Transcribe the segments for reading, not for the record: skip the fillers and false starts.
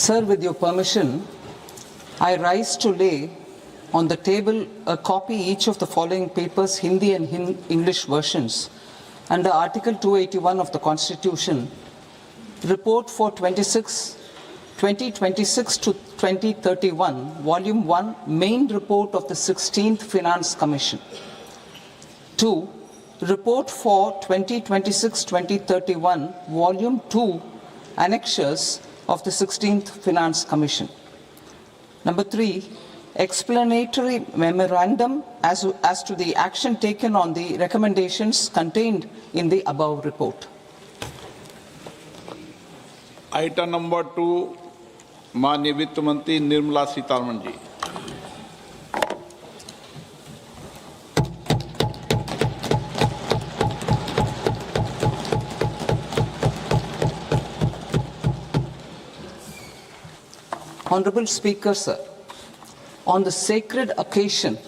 Sir, with your permission, I rise to lay on the table a copy each of the following papers, Hindi and English versions, under Article 281 of the Constitution, Report for 2026 to 2031, Volume 1, Main Report of the 16th Finance Commission. 2. Report for 2026-2031, Volume 2, Annexures of the 16th Finance Commission. Number 3, explanatory memorandum as to the action taken on the recommendations contained in the above report. Item number 2, माननीय वित्त मंत्री Nirmala Sitharaman ji. Honorable Speaker, sir, on the sacred occasion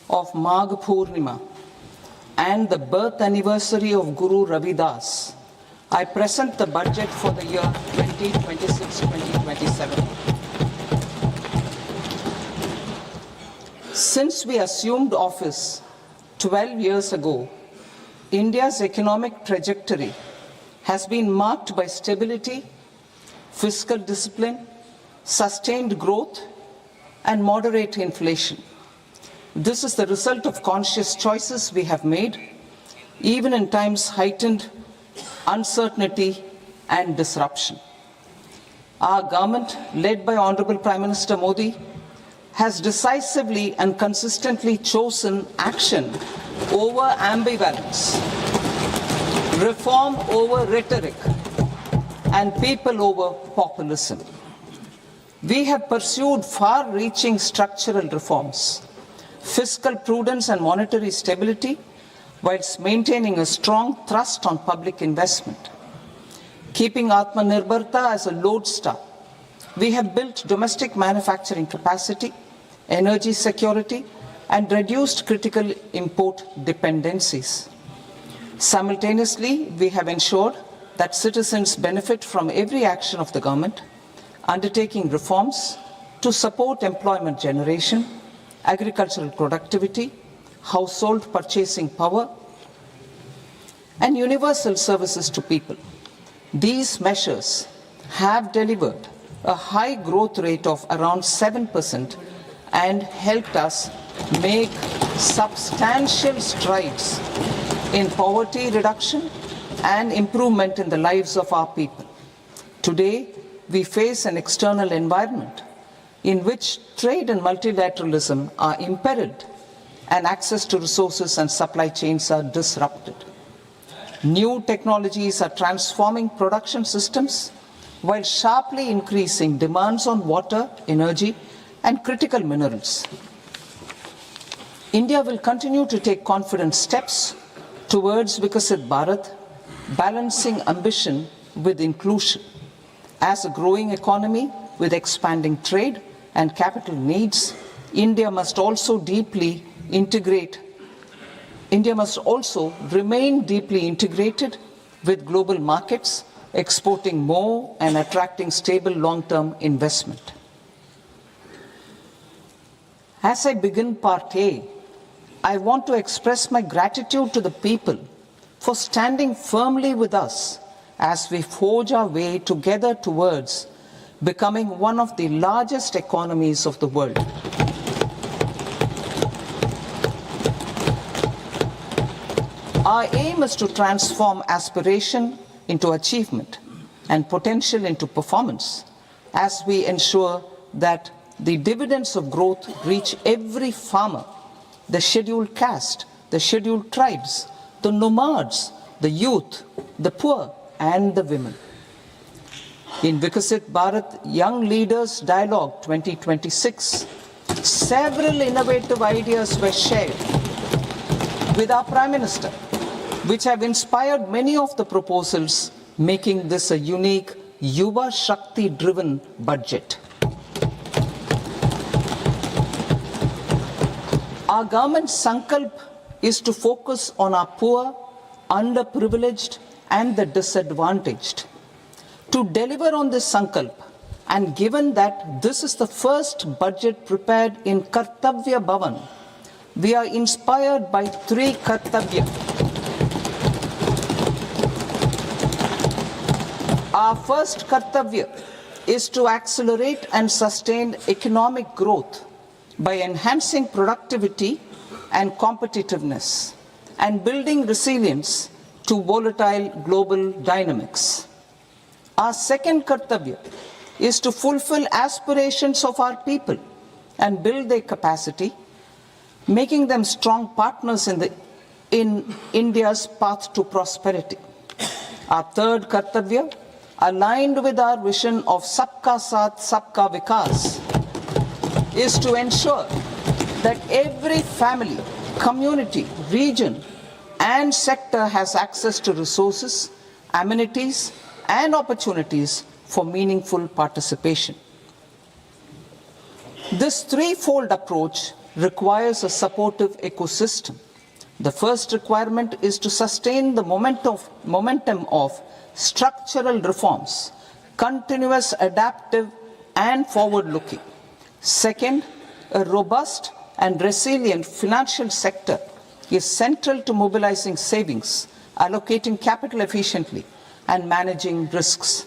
of Magh Purnima and the birth anniversary of Guru Ravidas, I present the budget for the year 2026-2027. Since we assumed office 12 years ago, India's economic trajectory has been marked by stability, fiscal discipline, sustained growth, and moderate inflation. This is the result of conscious choices we have made, even in times heightened uncertainty and disruption. Our government, led by Honorable Prime Minister Modi, has decisively and consistently chosen action over ambivalence, reform over rhetoric, and people over populism. We have pursued far-reaching structural reforms, fiscal prudence and monetary stability, whilst maintaining a strong thrust on public investment. Keeping Atmanirbharta as a lodestar, we have built domestic manufacturing capacity, energy security, and reduced critical import dependencies. Simultaneously, we have ensured that citizens benefit from every action of the government, undertaking reforms to support employment generation, agricultural productivity, household purchasing power, and universal services to people. These measures have delivered a high growth rate of around 7% and helped us make substantial strides in poverty reduction and improvement in the lives of our people. Today, we face an external environment in which trade and multilateralism are imperiled and access to resources and supply chains are disrupted. New technologies are transforming production systems while sharply increasing demands on water, energy, and critical minerals. India will continue to take confident steps towards Vikasit Bharat, balancing ambition with inclusion. As a growing economy with expanding trade and capital needs, India must also remain deeply integrated with global markets, exporting more and attracting stable long-term investment. As I begin Part A, I want to express my gratitude to the people for standing firmly with us as we forge our way together towards becoming one of the largest economies of the world. Our aim is to transform aspiration into achievement and potential into performance as we ensure that the dividends of growth reach every farmer, the scheduled caste, the scheduled tribes, the nomads, the youth, the poor, and the women. In Vikasit Bharat Young Leaders Dialogue 2026, several innovative ideas were shared with our Prime Minister, which have inspired many of the proposals, making this a unique Yuva Shakti-driven budget. Our government's sankalp is to focus on our poor, underprivileged, and the disadvantaged. To deliver on this sankalp, And given that this is the first budget prepared in Kartavya Bhavan, we are inspired by 3 Kartavya. Our first Kartavya is to accelerate and sustain economic growth by enhancing productivity and competitiveness and building resilience to volatile global dynamics. Our second Kartavya is to fulfill aspirations of our people and build their capacity, making them strong partners in India's path to prosperity. Our third Kartavya, aligned with our vision of Sabka Saath, Sabka Vikas, is to ensure that every family, community, region, and sector has access to resources, amenities, and opportunities for meaningful participation. This threefold approach requires a supportive ecosystem. The first requirement is to sustain the momentum of structural reforms, continuous, adaptive, and forward-looking. Second, a robust and resilient financial sector is central to mobilizing savings, allocating capital efficiently, and managing risks.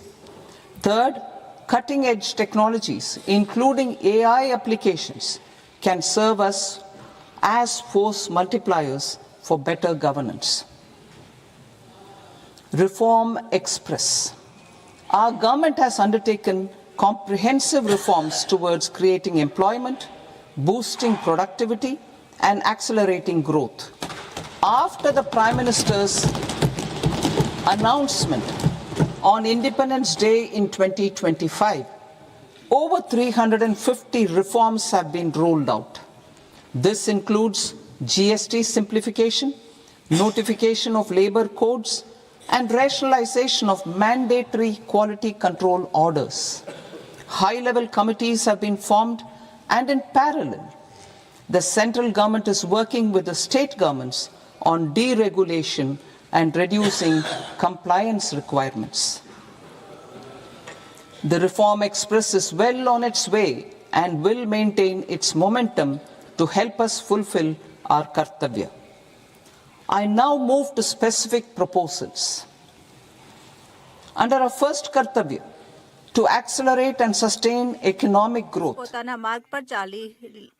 Third, cutting-edge technologies, including AI applications, can serve us as force multipliers for better governance. Reform Express. Our government has undertaken comprehensive reforms towards creating employment, boosting productivity, and accelerating growth. After the Prime Minister's announcement on Independence Day in 2025, over 350 reforms have been rolled out. This includes GST simplification, notification of labor codes, and rationalization of mandatory quality control orders. High-level committees have been formed, and in parallel, the central government is working with the state governments on deregulation and reducing compliance requirements. The Reform Express is well on its way and will maintain its momentum to help us fulfill our Kartavya. I now move to specific proposals. Under our first Kartavya, to accelerate and sustain economic growth. પોતાના માર્ગ પર ચાલી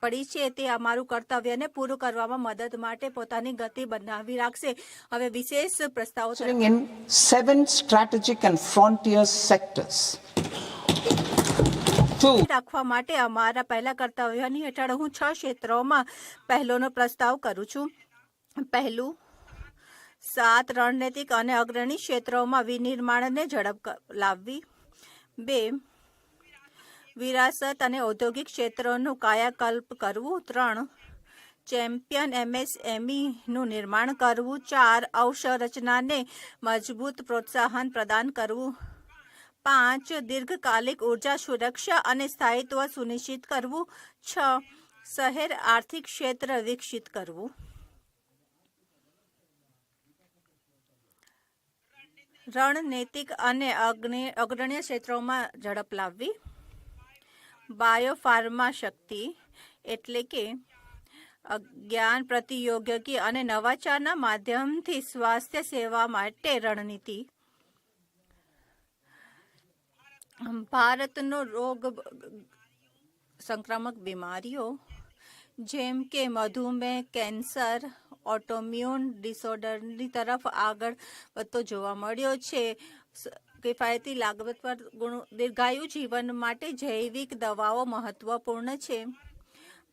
પડી છે તે અમારું કર્તવ્યને પૂરું કરવામાં મદદ માટે પોતાની ગતિ બનાવી રાખશે. હવે વિશેષ પ્રસ્તાવો In 7 strategic and frontier sectors. રાખવા માટે અમારા પહેલા કર્તવ્યની હેઠળ હું 6 ક્ષેત્રોમાં પહેલોનો પ્રસ્તાવ કરું છું. પહેલું, 7 રણનૈતિક અને અગ્રણી ક્ષેત્રોમાં વિનિર્માણને ઝડપ લાવવી. 2, વિરાસત અને ઔદ્યોગિક ક્ષેત્રોનું કાયાકલ્પ કરવું. 3, ચેમ્પિયન MSMEનું નિર્માણ કરવું. 4, અવસંરચનાને મજબૂત પ્રોત્સાહન પ્રદાન કરવું. 5, દીર્ઘકાલિક ઉર્જા સુરક્ષા અને સ્થાયિત્વ સુનિશ્ચિત કરવું. 6, શહેર આર્થિક ક્ષેત્ર વિકસિત કરવું. રણનૈતિક અને અગ્રણી ક્ષેત્રોમાં ઝડપ લાવવી. બાયોફાર્મા શક્તિ એટલે કે જ્ઞાન પ્રતિયોગિકી અને નવાચારના માધ્યમથી સ્વાસ્થ્ય સેવા માટે રણનીતિ. ભારતનો રોગ સંક્રામક બીમારીઓ જેમ કે મધુમેહ, કેન્સર, ઓટોમ્યુન ડિસઓર્ડરની તરફ આગળ વધતો જોવા મળ્યો છે. કિફાયતી લાગત પર દીર્ઘાયુ જીવન માટે જૈવિક દવાઓ મહત્વપૂર્ણ છે.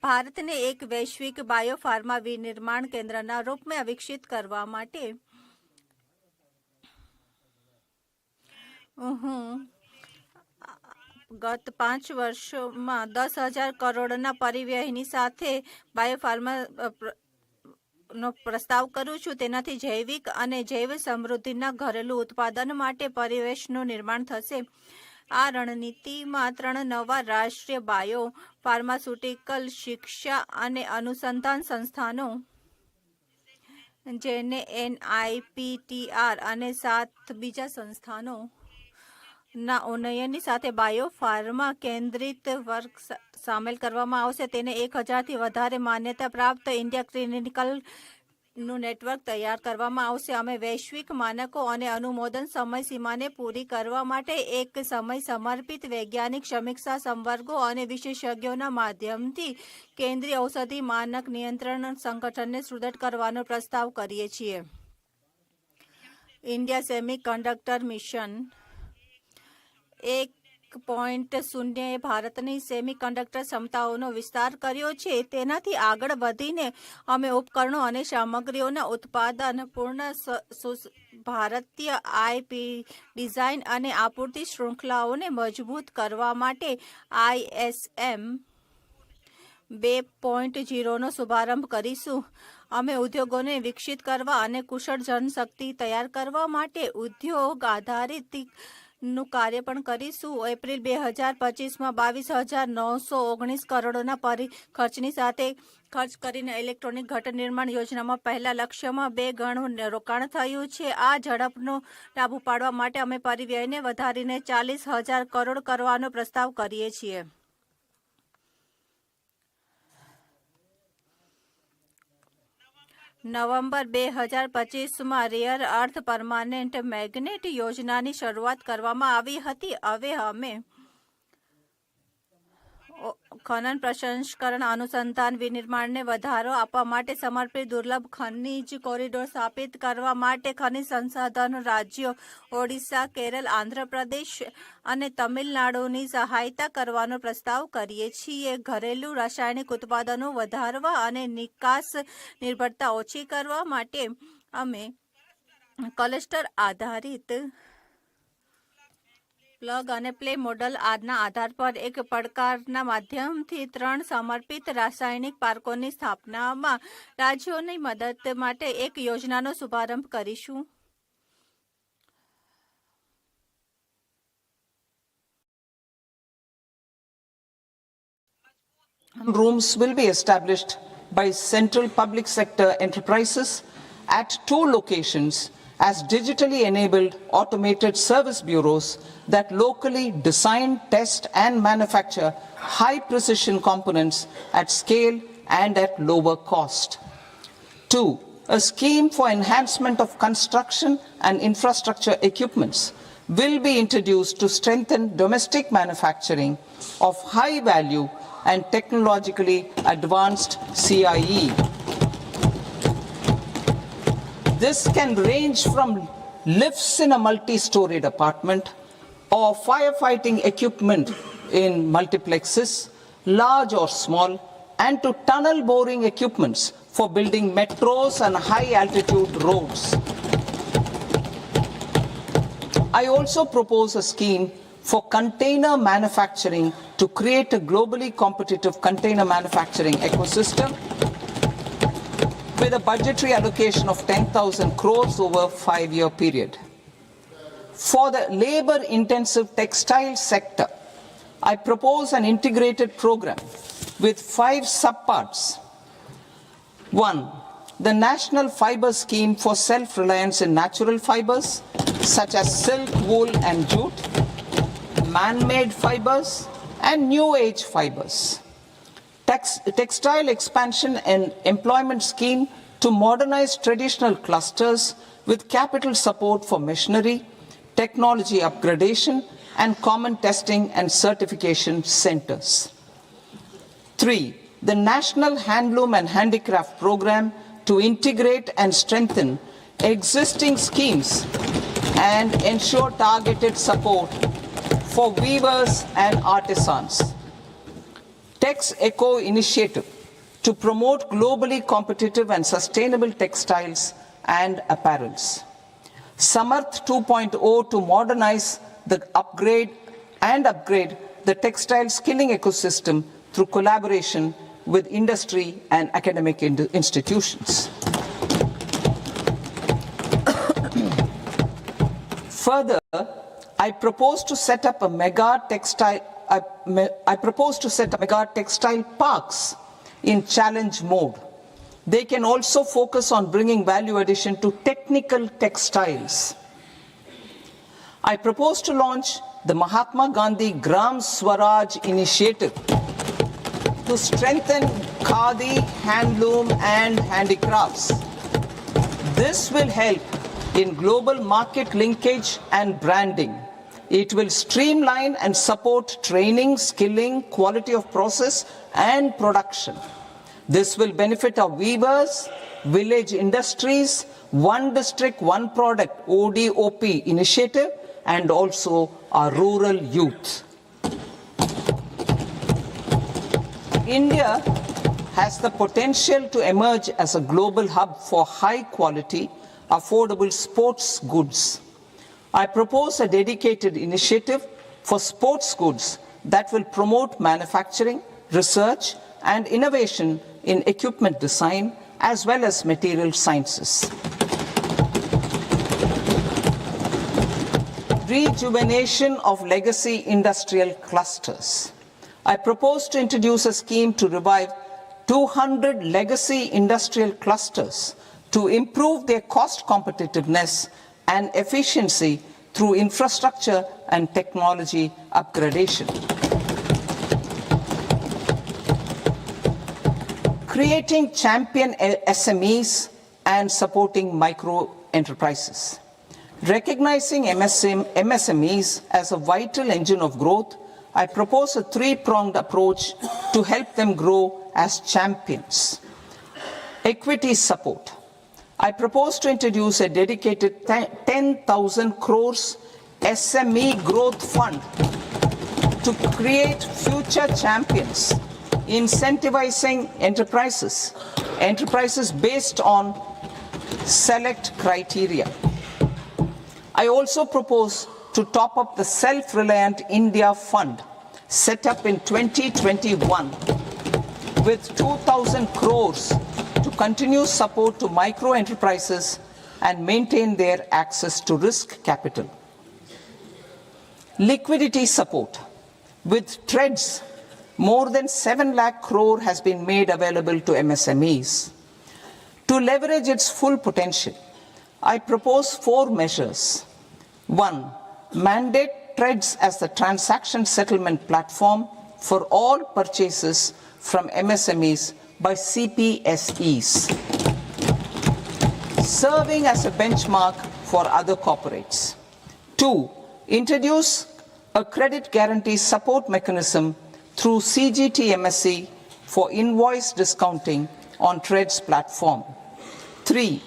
ભારતને એક વૈશ્વિક બાયોફાર્મા વિનિર્માણ કેન્દ્રના રૂપમાં વિકસિત કરવા માટે ગત 5 વર્ષોમાં 10,000 કરોડના પરિવ્યયની સાથે બાયોફાર્માનો પ્રસ્તાવ કરું છું. તેનાથી જૈવિક અને જૈવ સમૃદ્ધિના ઘરેલું ઉત્પાદન માટે પરિવેશનું નિર્માણ થશે. આ રણનીતિમાં 3 નવા રાષ્ટ્રીય બાયો ફાર્માસ્યુટિકલ શિક્ષા અને અનુસંધાન સંસ્થાનો જેને NIPTR અને 7 બીજા સંસ્થાનો ના ઉન્નયનની સાથે બાયોફાર્મા કેન્દ્રિત વર્ગ સામેલ કરવામાં આવશે. તેને 1000થી વધારે માન્યતા પ્રાપ્ત ઇન્ડિયા ક્લિનિકલનું નેટવર્ક તૈયાર કરવામાં આવશે. અમે વૈશ્વિક માનકો અને અનુમોદન સમયસીમાને પૂરી કરવા માટે એક સમય સમર્પિત વૈજ્ઞાનિક સમીક્ષા સંવર્ગો અને વિશેષજ્ઞોના માધ્યમથી કેન્દ્રીય ઔષધિ માનક નિયંત્રણ સંગઠનને સુદૃઢ કરવાનો પ્રસ્તાવ કરીએ છીએ. ઇન્ડિયા સેમિકન્ડક્ટર મિશન 1.0 એ ભારતની સેમિકન્ડક્ટર ક્ષમતાઓનો વિસ્તાર કર્યો છે. તેનાથી આગળ વધીને અમે ઉપકરણો અને સામગ્રીઓના ઉત્પાદન, પૂર્ણ ભારતીય આઈપી ડિઝાઇન અને આપૂર્તિ શૃંખલાઓને મજબૂત કરવા માટે ISM 2.0નો શુભારંભ કરીશું. અમે ઉદ્યોગોને વિકસિત કરવા અને કુશળ જનશક્તિ તૈયાર કરવા માટે ઉદ્યોગ આધારિત નું કાર્ય પણ કરીશું. એપ્રિલ 2025માં 22,919 કરોડના ખર્ચની સાથે ખર્ચ કરીને ઇલેક્ટ્રોનિક ઘટક નિર્માણ યોજનામાં પહેલા લક્ષ્યમાં 2 ગણું રોકાણ થયું છે. આ ઝડપનો લાભ ઉપાડવા માટે અમે પરિવ્યયને વધારીને 40,000 કરોડ કરવાનો પ્રસ્તાવ કરીએ છીએ. નવેમ્બર 2025માં રેયર અર્થ પરમાનન્ટ મેગ્નેટ યોજનાની શરૂઆત કરવામાં આવી હતી. હવે અમે ખનન પ્રસંસ્કરણ અનુસંધાન વિનિર્માણને વધારો આપવા માટે સમર્પિત દુર્લભ ખનિજ કોરિડોર સ્થાપિત કરવા માટે ખનિજ સંસાધન રાજ્યો ઓડિશા, કેરળ, આંધ્રપ્રદેશ અને તમિલનાડુની સહાયતા કરવાનો પ્રસ્તાવ કરીએ છીએ. ઘરેલું રાસાયણિક ઉત્પાદનો વધારવા અને નિકાસ નિર્ભરતા ઓછી કરવા માટે અમે ક્લસ્ટર આધારિત પ્લગ અને પ્લે મોડલ આના આધાર પર એક પડકારના માધ્યમથી 3 સમર્પિત રાસાયણિક પાર્કોની સ્થાપનામાં રાજ્યોની મદદ માટે એક યોજનાનો શુભારંભ કરીશું. Rooms will be established by central public sector enterprises at 2 locations as digitally enabled automated service bureaus that locally design, test and manufacture high precision components at scale and at lower cost. 2. A scheme for enhancement of construction and infrastructure equipments will be introduced to strengthen domestic manufacturing of high value and technologically advanced CIE. This can range from lifts in a multi-storied apartment or firefighting equipment in multiplexes, large or small, and to tunnel boring equipments for building metros and high-altitude roads. I also propose a scheme for container manufacturing to create a globally competitive container manufacturing ecosystem with a budgetary allocation of 10,000 crores over a 5-year period. For the labor-intensive textile sector, I propose an integrated program with 5 subparts. 1. The National Fiber Scheme for Self-Reliance in Natural Fibers, such as silk, wool and jute, man-made fibers and new age fibers. Textile expansion and employment scheme to modernize traditional clusters with capital support for machinery, technology upgradation and common testing and certification centers. 3. The National Handloom and Handicraft Program to integrate and strengthen existing schemes and ensure targeted support for weavers and artisans. Tex Eco initiative to promote globally competitive and sustainable textiles and apparels. Samarth 2.0 to modernize the upgrade the textile skilling ecosystem through collaboration with industry and academic institutions. Further, I propose to set up mega textile parks in challenge mode. They can also focus on bringing value addition to technical textiles. I propose to launch the Mahatma Gandhi Gram Swaraj initiative to strengthen khadi, handloom and handicrafts. This will help in global market linkage and branding. It will streamline and support training, skilling, quality of process and production. This will benefit our weavers, village industries, One District, One Product ODOP initiative and also our rural youth. India has the potential to emerge as a global hub for high quality, affordable sports goods. I propose a dedicated initiative for sports goods that will promote manufacturing, research and innovation in equipment design as well as material sciences. Rejuvenation of legacy industrial clusters. I propose to introduce a scheme to revive 200 legacy industrial clusters to improve their cost competitiveness and efficiency through infrastructure and technology upgradation. Creating champion SMEs and supporting micro enterprises. Recognizing MSMEs as a vital engine of growth, I propose a three-pronged approach to help them grow as champions. Equity support. I propose to introduce a dedicated 10,000 crores SME growth fund to create future champions, incentivizing enterprises based on select criteria. I also propose to top up the Self-Reliant India Fund set up in 2021 with 2,000 crores to continue support to micro enterprises and maintain their access to risk capital. Liquidity support. With TREDS, more than 7 lakh crore has been made available to MSMEs. To leverage its full potential, I propose 4 measures. 1. Mandate TREDS as the transaction settlement platform for all purchases from MSMEs by CPSEs, serving as a benchmark for other corporates. 2. Introduce a credit guarantee support mechanism through CGTMSE for invoice discounting on TREDS platform. 3.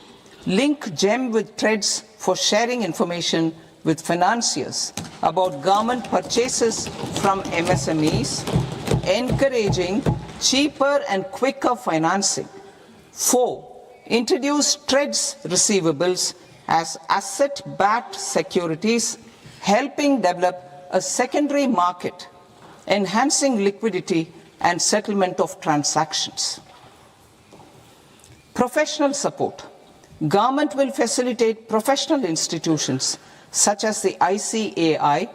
Link GEM with TREDS for sharing information with financiers about government purchases from MSMEs, encouraging cheaper and quicker financing. 4. Introduce TREDS receivables as asset-backed securities, helping develop a secondary market, enhancing liquidity and settlement of transactions. Professional support. Government will facilitate professional institutions such as the ICAI,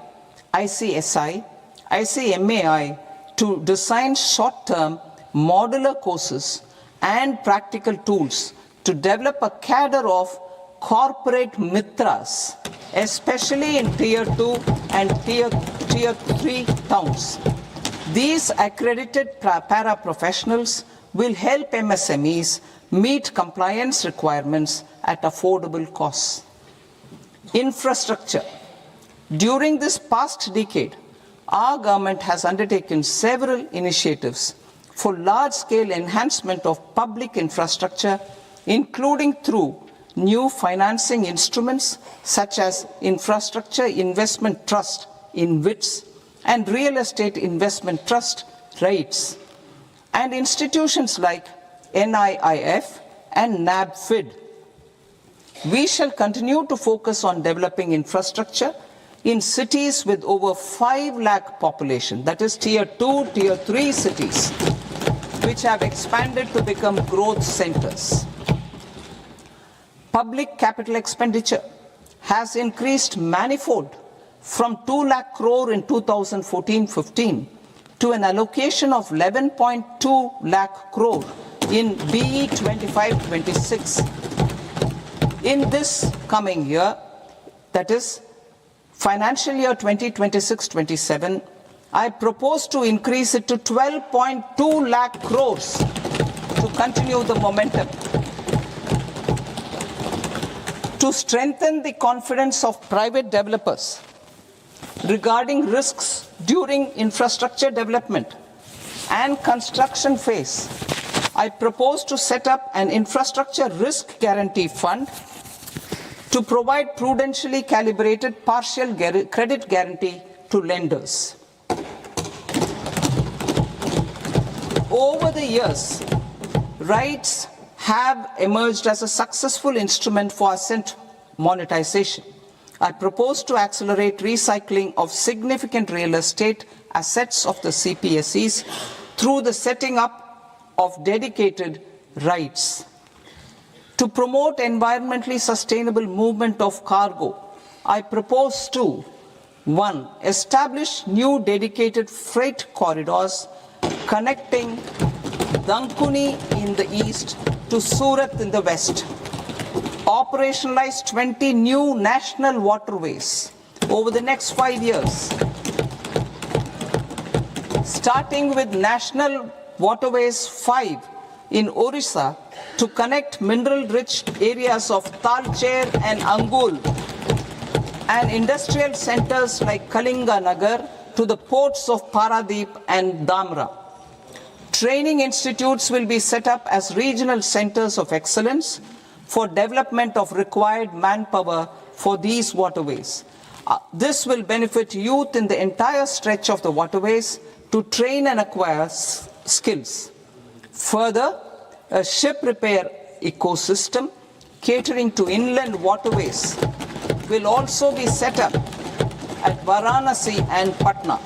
ICSI, ICMAI to design short-term modular courses and practical tools to develop a cadre of corporate mitras, especially in Tier 2 and Tier 3 towns. These accredited para-professionals will help MSMEs meet compliance requirements at affordable costs. Infrastructure. During this past decade, our government has undertaken several initiatives for large-scale enhancement of public infrastructure, including through new financing instruments such as Infrastructure Investment Trust (InvITs) and Real Estate Investment Trust (REITs), and institutions like NIIF and NABFID. We shall continue to focus on developing infrastructure in cities with over 5 lakh population, that is Tier 2, Tier 3 cities, which have expanded to become growth centers. Public capital expenditure has increased manifold from 2 lakh crore in 2014-15 to an allocation of 11.2 lakh crore in BE 25-26. In this coming year, that is financial year 2026-27, I propose to increase it to 12.2 lakh crores to continue the momentum. To strengthen the confidence of private developers regarding risks during infrastructure development and construction phase, I propose to set up an infrastructure risk guarantee fund to provide prudentially calibrated partial credit guarantee to lenders. Over the years, RITES have emerged as a successful instrument for asset monetization. I propose to accelerate recycling of significant real estate assets of the CPSEs through the setting up of dedicated RITES. To promote environmentally sustainable movement of cargo, I propose to 1. Establish new dedicated freight corridors connecting Dankuni in the east to Surat in the west. Operationalize 20 new national waterways over the next 5 years. Starting with National Waterways 5 in Orissa to connect mineral-rich areas of Talcher and Angul and industrial centers like Kalinga Nagar to the ports of Paradeep and Dhamra. Training institutes will be set up as regional centers of excellence for development of required manpower for these waterways. This will benefit youth in the entire stretch of the waterways to train and acquire skills. Further, a ship repair ecosystem catering to inland waterways will also be set up at Varanasi and Patna.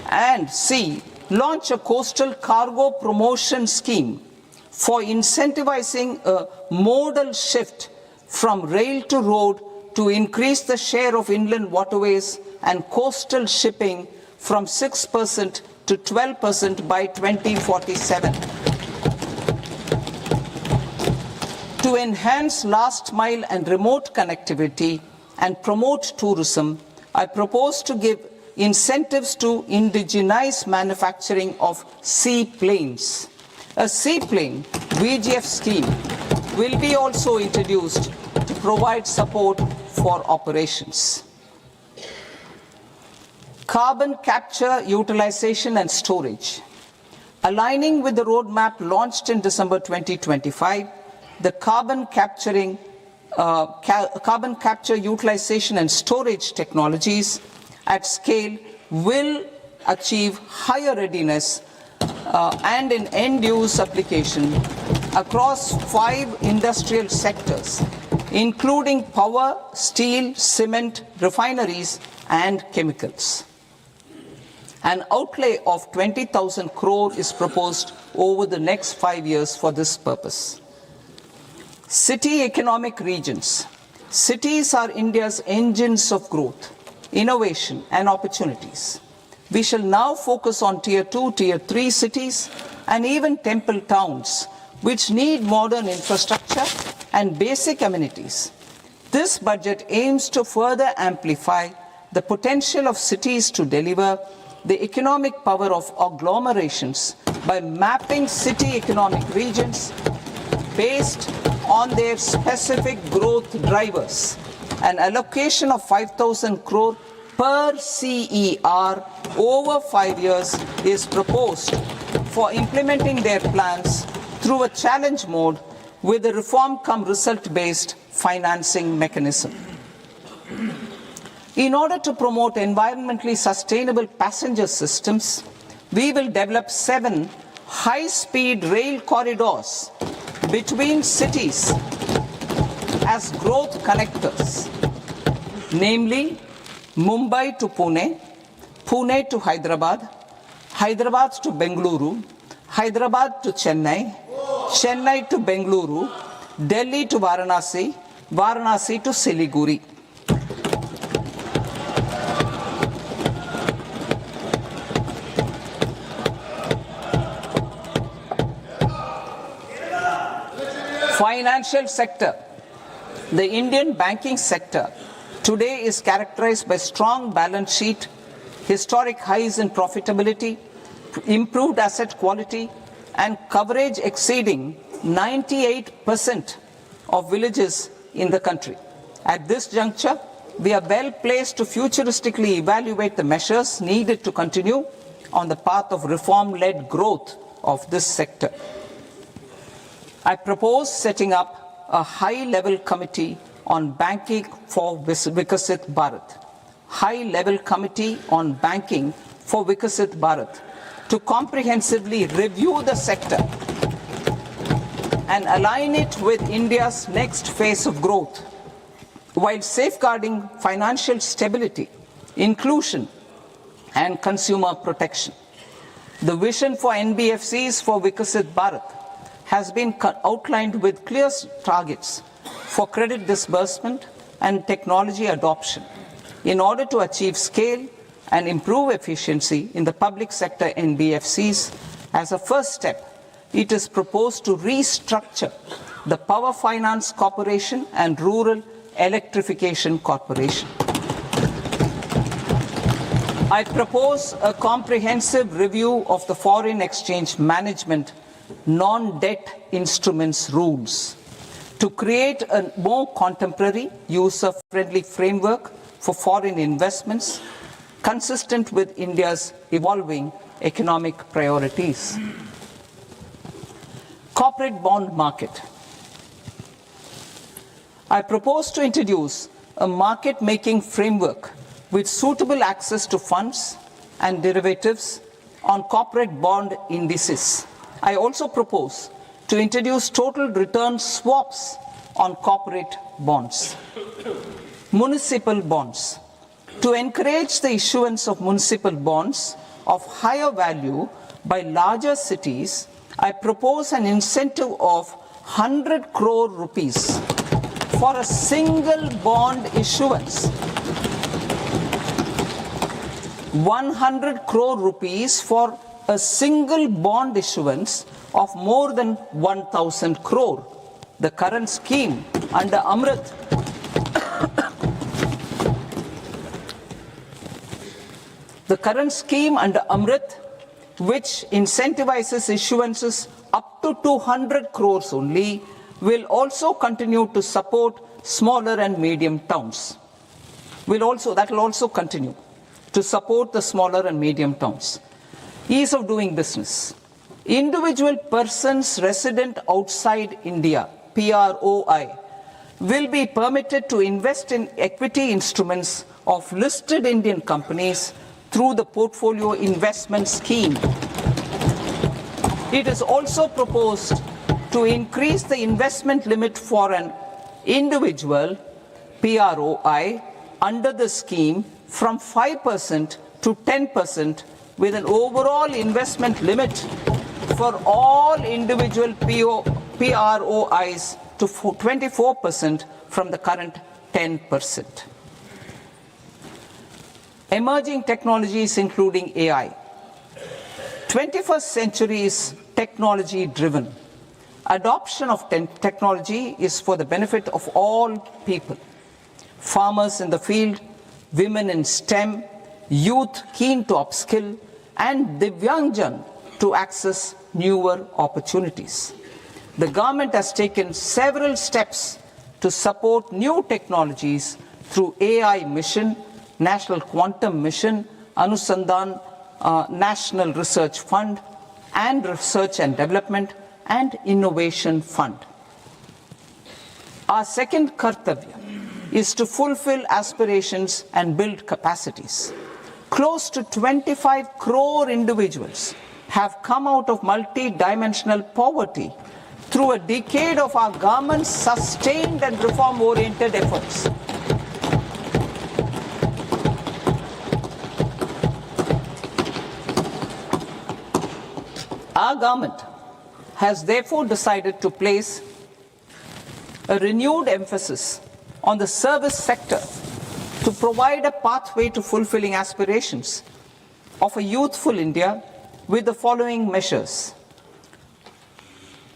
And C, launch a coastal cargo promotion scheme for incentivizing a modal shift from rail to road to increase the share of inland waterways and coastal shipping from 6% to 12% by 2047. To enhance last mile and remote connectivity and promote tourism, I propose to give incentives to indigenize manufacturing of seaplanes. A seaplane VGF scheme will be also introduced to provide support for operations. Carbon capture, utilization and storage. Aligning with the roadmap launched in December 2025, the carbon capture, utilization and storage technologies at scale will achieve higher readiness and in end-use application across 5 industrial sectors, including power, steel, cement, refineries, and chemicals. An outlay of 20,000 crore is proposed over the next 5 years for this purpose. City economic regions. Cities are India's engines of growth, innovation, and opportunities. We shall now focus on Tier 2, Tier 3 cities, and even temple towns, which need modern infrastructure and basic amenities. This budget aims to further amplify the potential of cities to deliver the economic power of agglomerations by mapping city economic regions based on their specific growth drivers. An allocation of 5,000 crore per CER over 5 years is proposed for implementing their plans through a challenge mode with a reform-cum-result-based financing mechanism. In order to promote environmentally sustainable passenger systems, we will develop 7 high-speed rail corridors between cities as growth connectors, namely Mumbai to Pune, Pune to Hyderabad, Hyderabad to Bengaluru, Hyderabad to Chennai, Chennai to Bengaluru, Delhi to Varanasi, Varanasi to Siliguri. Financial sector. The Indian banking sector today is characterized by strong balance sheet, historic highs in profitability, improved asset quality, and coverage exceeding 98% of villages in the country. At this juncture, we are well placed to futuristically evaluate the measures needed to continue on the path of reform-led growth of this sector. I propose setting up a high-level committee on banking for Vikasit Bharat. High-level committee on banking for Vikasit Bharat to comprehensively review the sector and align it with India's next phase of growth, while safeguarding financial stability, inclusion, and consumer protection. The vision for NBFCs for Vikasit Bharat has been outlined with clear targets for credit disbursement and technology adoption in order to achieve scale and improve efficiency in the public sector NBFCs. As a first step, it is proposed to restructure the Power Finance Corporation and Rural Electrification Corporation. I propose a comprehensive review of the foreign exchange management non-debt instruments rules to create a more contemporary, user-friendly framework for foreign investments consistent with India's evolving economic priorities. Corporate bond market. I propose to introduce a market-making framework with suitable access to funds and derivatives on corporate bond indices. I also propose to introduce total return swaps on corporate bonds. Municipal bonds. To encourage the issuance of municipal bonds of higher value by larger cities, I propose an incentive of 100 crore rupees for a single bond issuance. 100 crore rupees for a single bond issuance of more than 1,000 crore. The current scheme under Amrit which incentivizes issuances up to 200 crores only, will also continue to support smaller and medium towns. That will also continue to support the smaller and medium towns. Ease of doing business. Individual persons resident outside India, PROI, will be permitted to invest in equity instruments of listed Indian companies through the Portfolio Investment Scheme. It is also proposed to increase the investment limit for an individual PROI under the scheme from 5% to 10%, with an overall investment limit for all individual PROIs to 24% from the current 10%. Emerging technologies including AI. 21st century is technology driven. Adoption of technology is for the benefit of all people. Farmers in the field, women in STEM, youth keen to upskill, and Divyangjan to access newer opportunities. The government has taken several steps to support new technologies through AI Mission, National Quantum Mission, Anusandhan National Research Fund, and Research and Development and Innovation Fund. Our second kartavya is to fulfill aspirations and build capacities. Close to 25 crore individuals have come out of multi-dimensional poverty through a decade of our government's sustained and reform-oriented efforts. Our government has therefore decided to place a renewed emphasis on the service sector to provide a pathway to fulfilling aspirations of a youthful India with the following measures.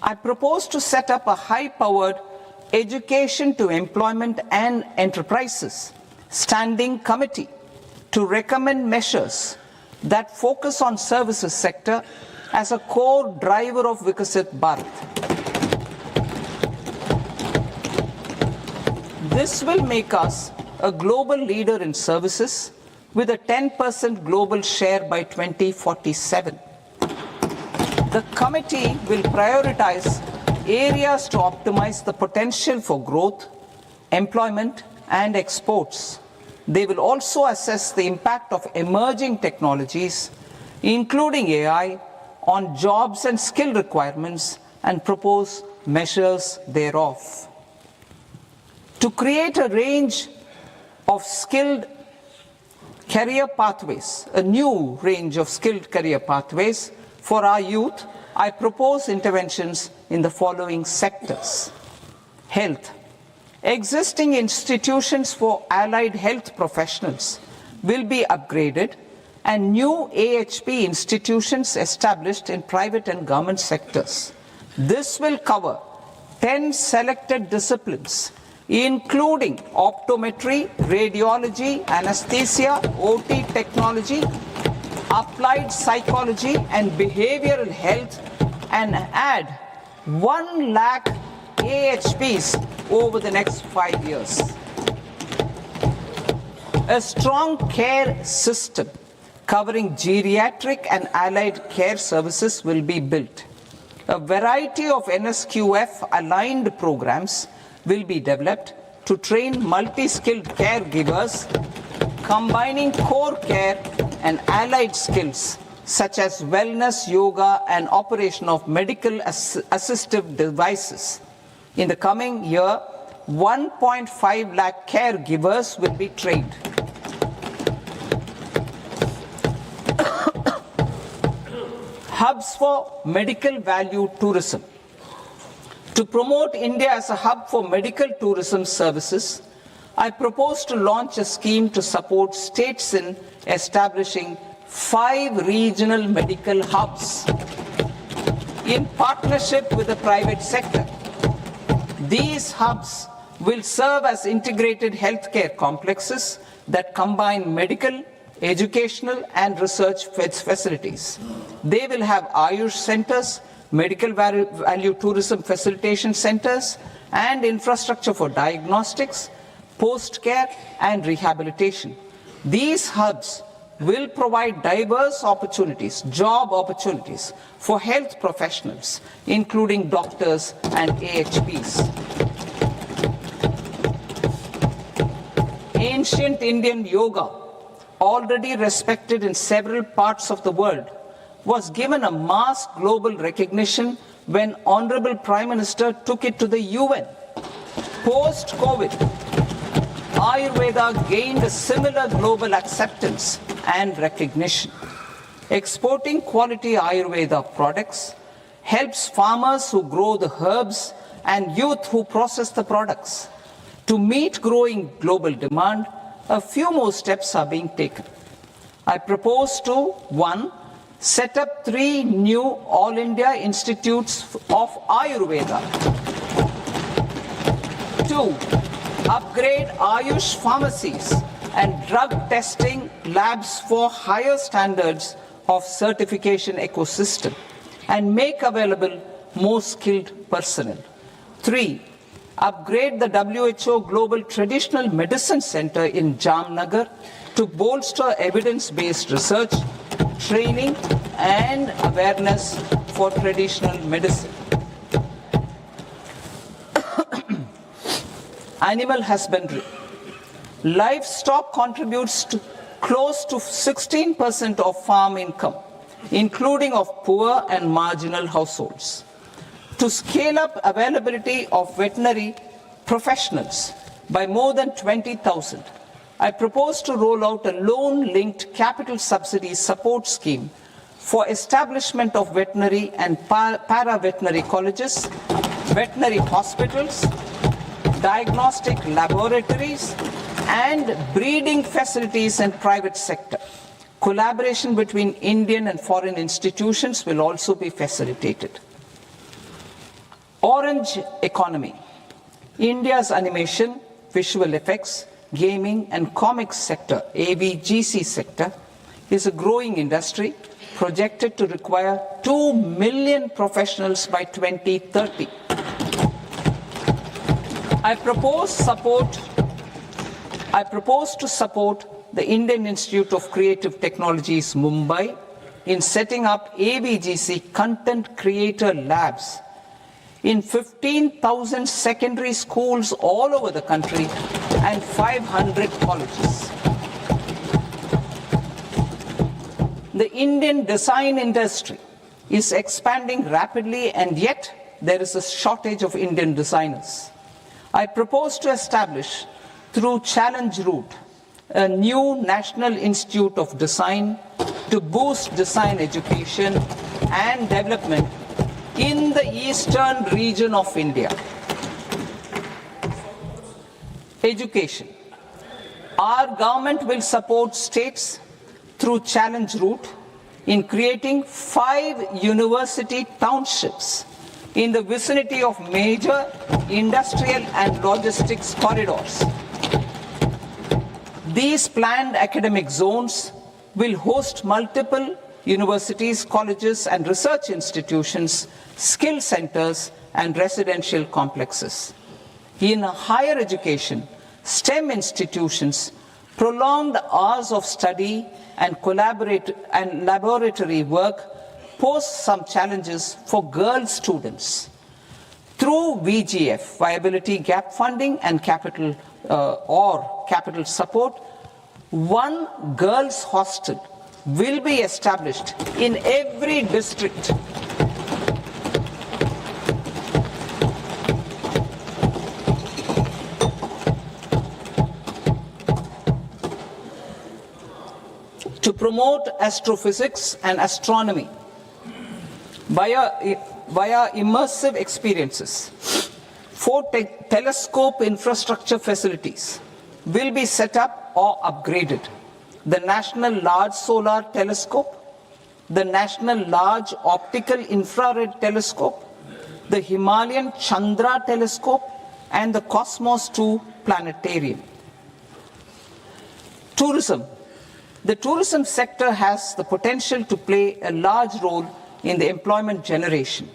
I propose to set up a high-powered education to employment and enterprises Standing Committee to recommend measures that focus on services sector as a core driver of Viksit Bharat. This will make us a global leader in services with a 10% global share by 2047. The committee will prioritize areas to optimize the potential for growth, employment, and exports. They will also assess the impact of emerging technologies, including AI, on jobs and skill requirements and propose measures thereof. To create a range of skilled career pathways, a new range of skilled career pathways for our youth, I propose interventions in the following sectors. Health. Existing institutions for allied health professionals will be upgraded and new AHP institutions established in private and government sectors. This will cover 10 selected disciplines, including optometry, radiology, anesthesia, OT technology, applied psychology and behavioral health, and add 1 lakh AHPs over the next 5 years. A strong care system covering geriatric and allied care services will be built. A variety of NSQF aligned programs will be developed to train multi-skilled caregivers, combining core care and allied skills such as wellness, yoga, and operation of medical assistive devices. In the coming year, 1.5 lakh caregivers will be trained. Hubs for medical value tourism. To promote India as a hub for medical tourism services, I propose to launch a scheme to support states in establishing 5 regional medical hubs in partnership with the private sector. These hubs will serve as integrated healthcare complexes that combine medical, educational, and research facilities. They will have Ayush centers, medical value tourism facilitation centers, and infrastructure for diagnostics, post-care, and rehabilitation. These hubs will provide diverse opportunities, job opportunities for health professionals, including doctors and AHPs. Ancient Indian yoga, already respected in several parts of the world, was given a mass global recognition when Honorable Prime Minister took it to the UN. Post-COVID, Ayurveda gained a similar global acceptance and recognition. Exporting quality Ayurveda products helps farmers who grow the herbs and youth who process the products. To meet growing global demand, a few more steps are being taken. I propose to 1. Set up 3 new All India Institutes of Ayurveda. 2. Upgrade Ayush pharmacies and drug testing labs for higher standards of certification ecosystem and make available more skilled personnel. 3. Upgrade the WHO Global Traditional Medicine Center in Jamnagar to bolster evidence-based research, training, and awareness for traditional medicine. Animal husbandry. Livestock contributes to close to 16% of farm income, including of poor and marginal households. To scale up availability of veterinary professionals by more than 20,000, I propose to roll out a loan-linked capital subsidy support scheme for establishment of veterinary and para-veterinary colleges, veterinary hospitals, diagnostic laboratories, and breeding facilities in private sector. Collaboration between Indian and foreign institutions will also be facilitated. Orange economy. India's animation, visual effects, gaming and comics sector, AVGC sector, is a growing industry projected to require 2 million professionals by 2030. I propose to support the Indian Institute of Creative Technologies, Mumbai, in setting up AVGC content creator labs in 15,000 secondary schools all over the country and 500 colleges. The Indian design industry is expanding rapidly, and yet there is a shortage of Indian designers. I propose to establish, through Challenge Route, a new National Institute of Design to boost design education and development in the eastern region of India. Education. Our government will support states through Challenge Route in creating 5 university townships in the vicinity of major industrial and logistics corridors. These planned academic zones will host multiple universities, colleges and research institutions, skill centers and residential complexes. In higher education, STEM institutions, prolonged hours of study and laboratory work pose some challenges for girl students. Through VGF, Viability Gap Funding and capital support, one girls' hostel will be established in every district. To promote astrophysics and astronomy via immersive experiences, 4 telescope infrastructure facilities will be set up or upgraded. The National Large Solar Telescope, the National Large Optical Infrared Telescope, the Himalayan Chandra Telescope, and the Cosmos 2 Planetarium. Tourism. The tourism sector has the potential to play a large role in the employment generation,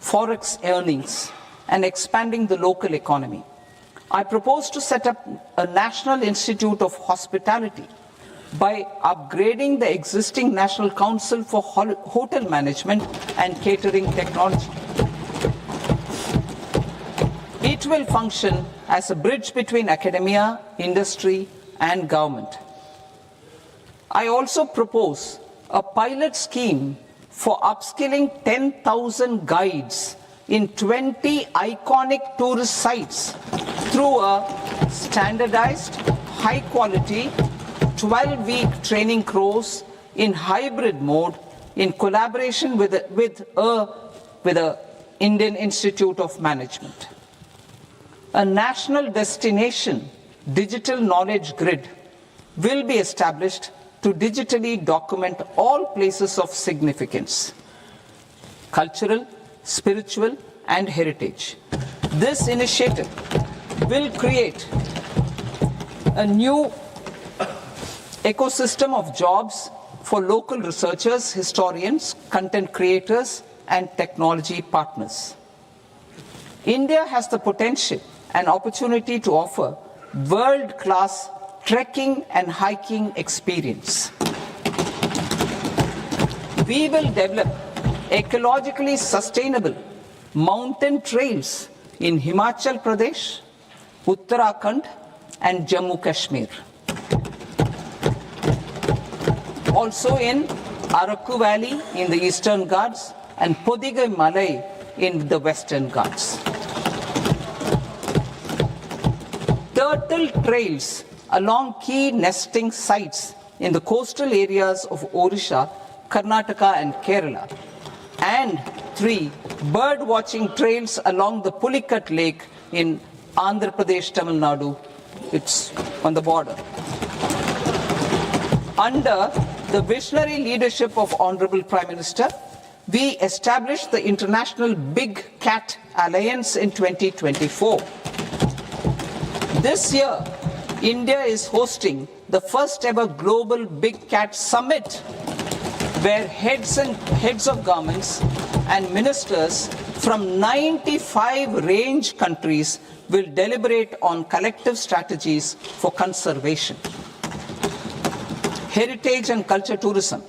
forex earnings, and expanding the local economy. I propose to set up a National Institute of Hospitality by upgrading the existing National Council for Hotel Management and Catering Technology. It will function as a bridge between academia, industry, and government. I also propose a pilot scheme for upskilling 10,000 guides in 20 iconic tourist sites through a standardized, high-quality, 12-week training course in hybrid mode in collaboration with the Indian Institute of Management. A national destination digital knowledge grid will be established to digitally document all places of significance, cultural, spiritual, and heritage. This initiative will create a new ecosystem of jobs for local researchers, historians, content creators, and technology partners. India has the potential and opportunity to offer world-class trekking and hiking experience. We will develop ecologically sustainable mountain trails in Himachal Pradesh, Uttarakhand, and Jammu Kashmir. Also in Araku Valley in the Eastern Ghats and Podigai Malai in the Western Ghats. Turtle trails along key nesting sites in the coastal areas of Odisha, Karnataka, and Kerala. And 3 bird watching trails along the Pulikat Lake in Andhra Pradesh, Tamil Nadu. It's on the border. Under the visionary leadership of Honorable Prime Minister, we established the International Big Cat Alliance in 2024. This year, India is hosting the first ever global Big Cat Summit, where heads of governments and ministers from 95 range countries will deliberate on collective strategies for conservation. Heritage and culture tourism.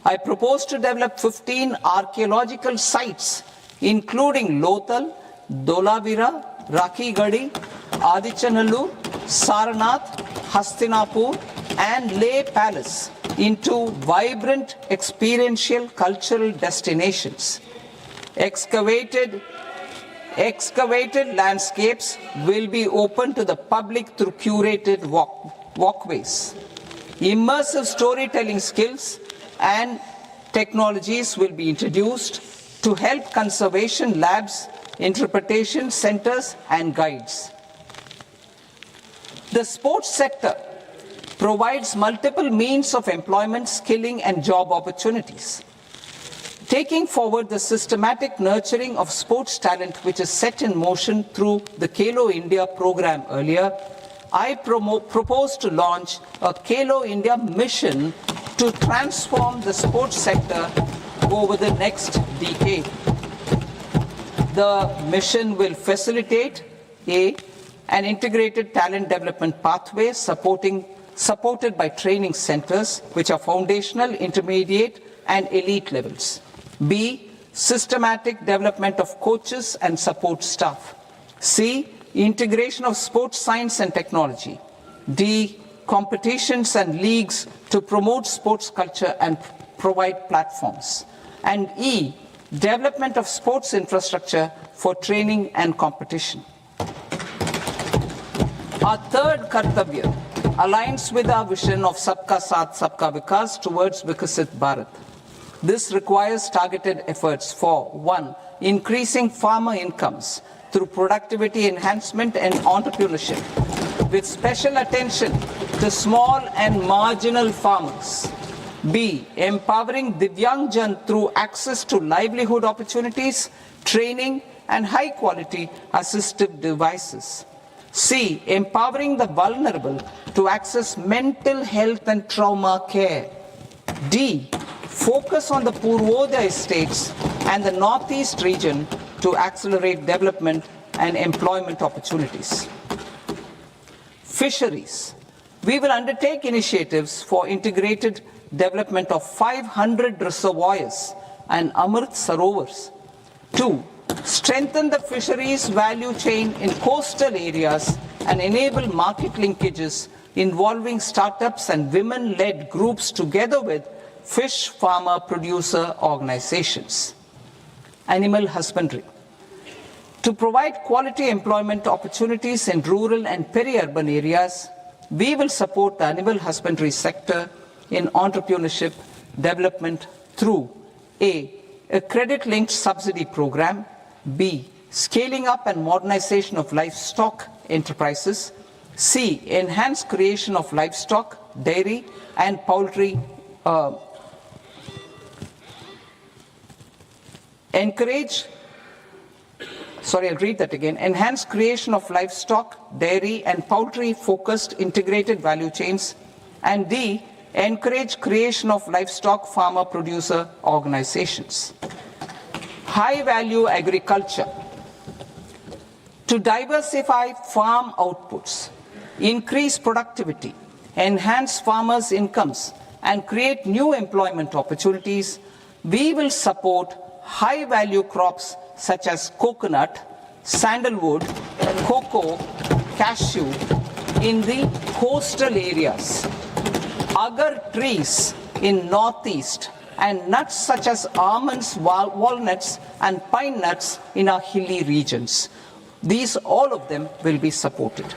I propose to develop 15 archaeological sites, including Lothal, Dolavira, Rakhi Gadi, Adichanallur, Sarnath, Hastinapur, and Leh Palace into vibrant experiential cultural destinations. Excavated landscapes will be open to the public through curated walkways. Immersive storytelling skills and technologies will be introduced to help conservation labs, interpretation centers, and guides. The sports sector provides multiple means of employment, skilling, and job opportunities. Taking forward the systematic nurturing of sports talent, which is set in motion through the Khelo India program earlier, I propose to launch a Khelo India mission to transform the sports sector over the next decade. The mission will facilitate an integrated talent development pathway supported by training centers, which are foundational, intermediate, and elite levels. B, systematic development of coaches and support staff. C, integration of sports science and technology. D, competitions and leagues to promote sports culture and provide platforms. And E, development of sports infrastructure for training and competition. Our third Kartavya aligns with our vision of Sabka Saath, Sabka Vikas towards Vikasit Bharat. This requires targeted efforts for 1, increasing farmer incomes through productivity enhancement and entrepreneurship, with special attention to small and marginal farmers. B, empowering Divyang Jan through access to livelihood opportunities, training, and high-quality assistive devices. C, empowering the vulnerable to access mental health and trauma care. D, focus on the Purvodaya states and the Northeast region to accelerate development and employment opportunities. Fisheries. We will undertake initiatives for integrated development of 500 reservoirs and Amrit Sarovars. 2, strengthen the fisheries value chain in coastal areas and enable market linkages involving startups and women-led groups together with fish farmer producer organizations. Animal husbandry. To provide quality employment opportunities in rural and peri-urban areas, we will support the animal husbandry sector in entrepreneurship development through A, credit-linked subsidy program, B, scaling up and modernization of livestock enterprises, C, enhanced creation of livestock, dairy, and poultry, enhanced creation of livestock, dairy, and poultry-focused integrated value chains, and D, encourage creation of livestock farmer-producer organizations. High-value agriculture. To diversify farm outputs, increase productivity, enhance farmers' incomes, and create new employment opportunities, we will support high-value crops such as coconut, sandalwood, cocoa, cashew in the coastal areas, agar trees in northeast, and nuts such as almonds, walnuts, and pine nuts in our hilly regions. These, all of them, will be supported.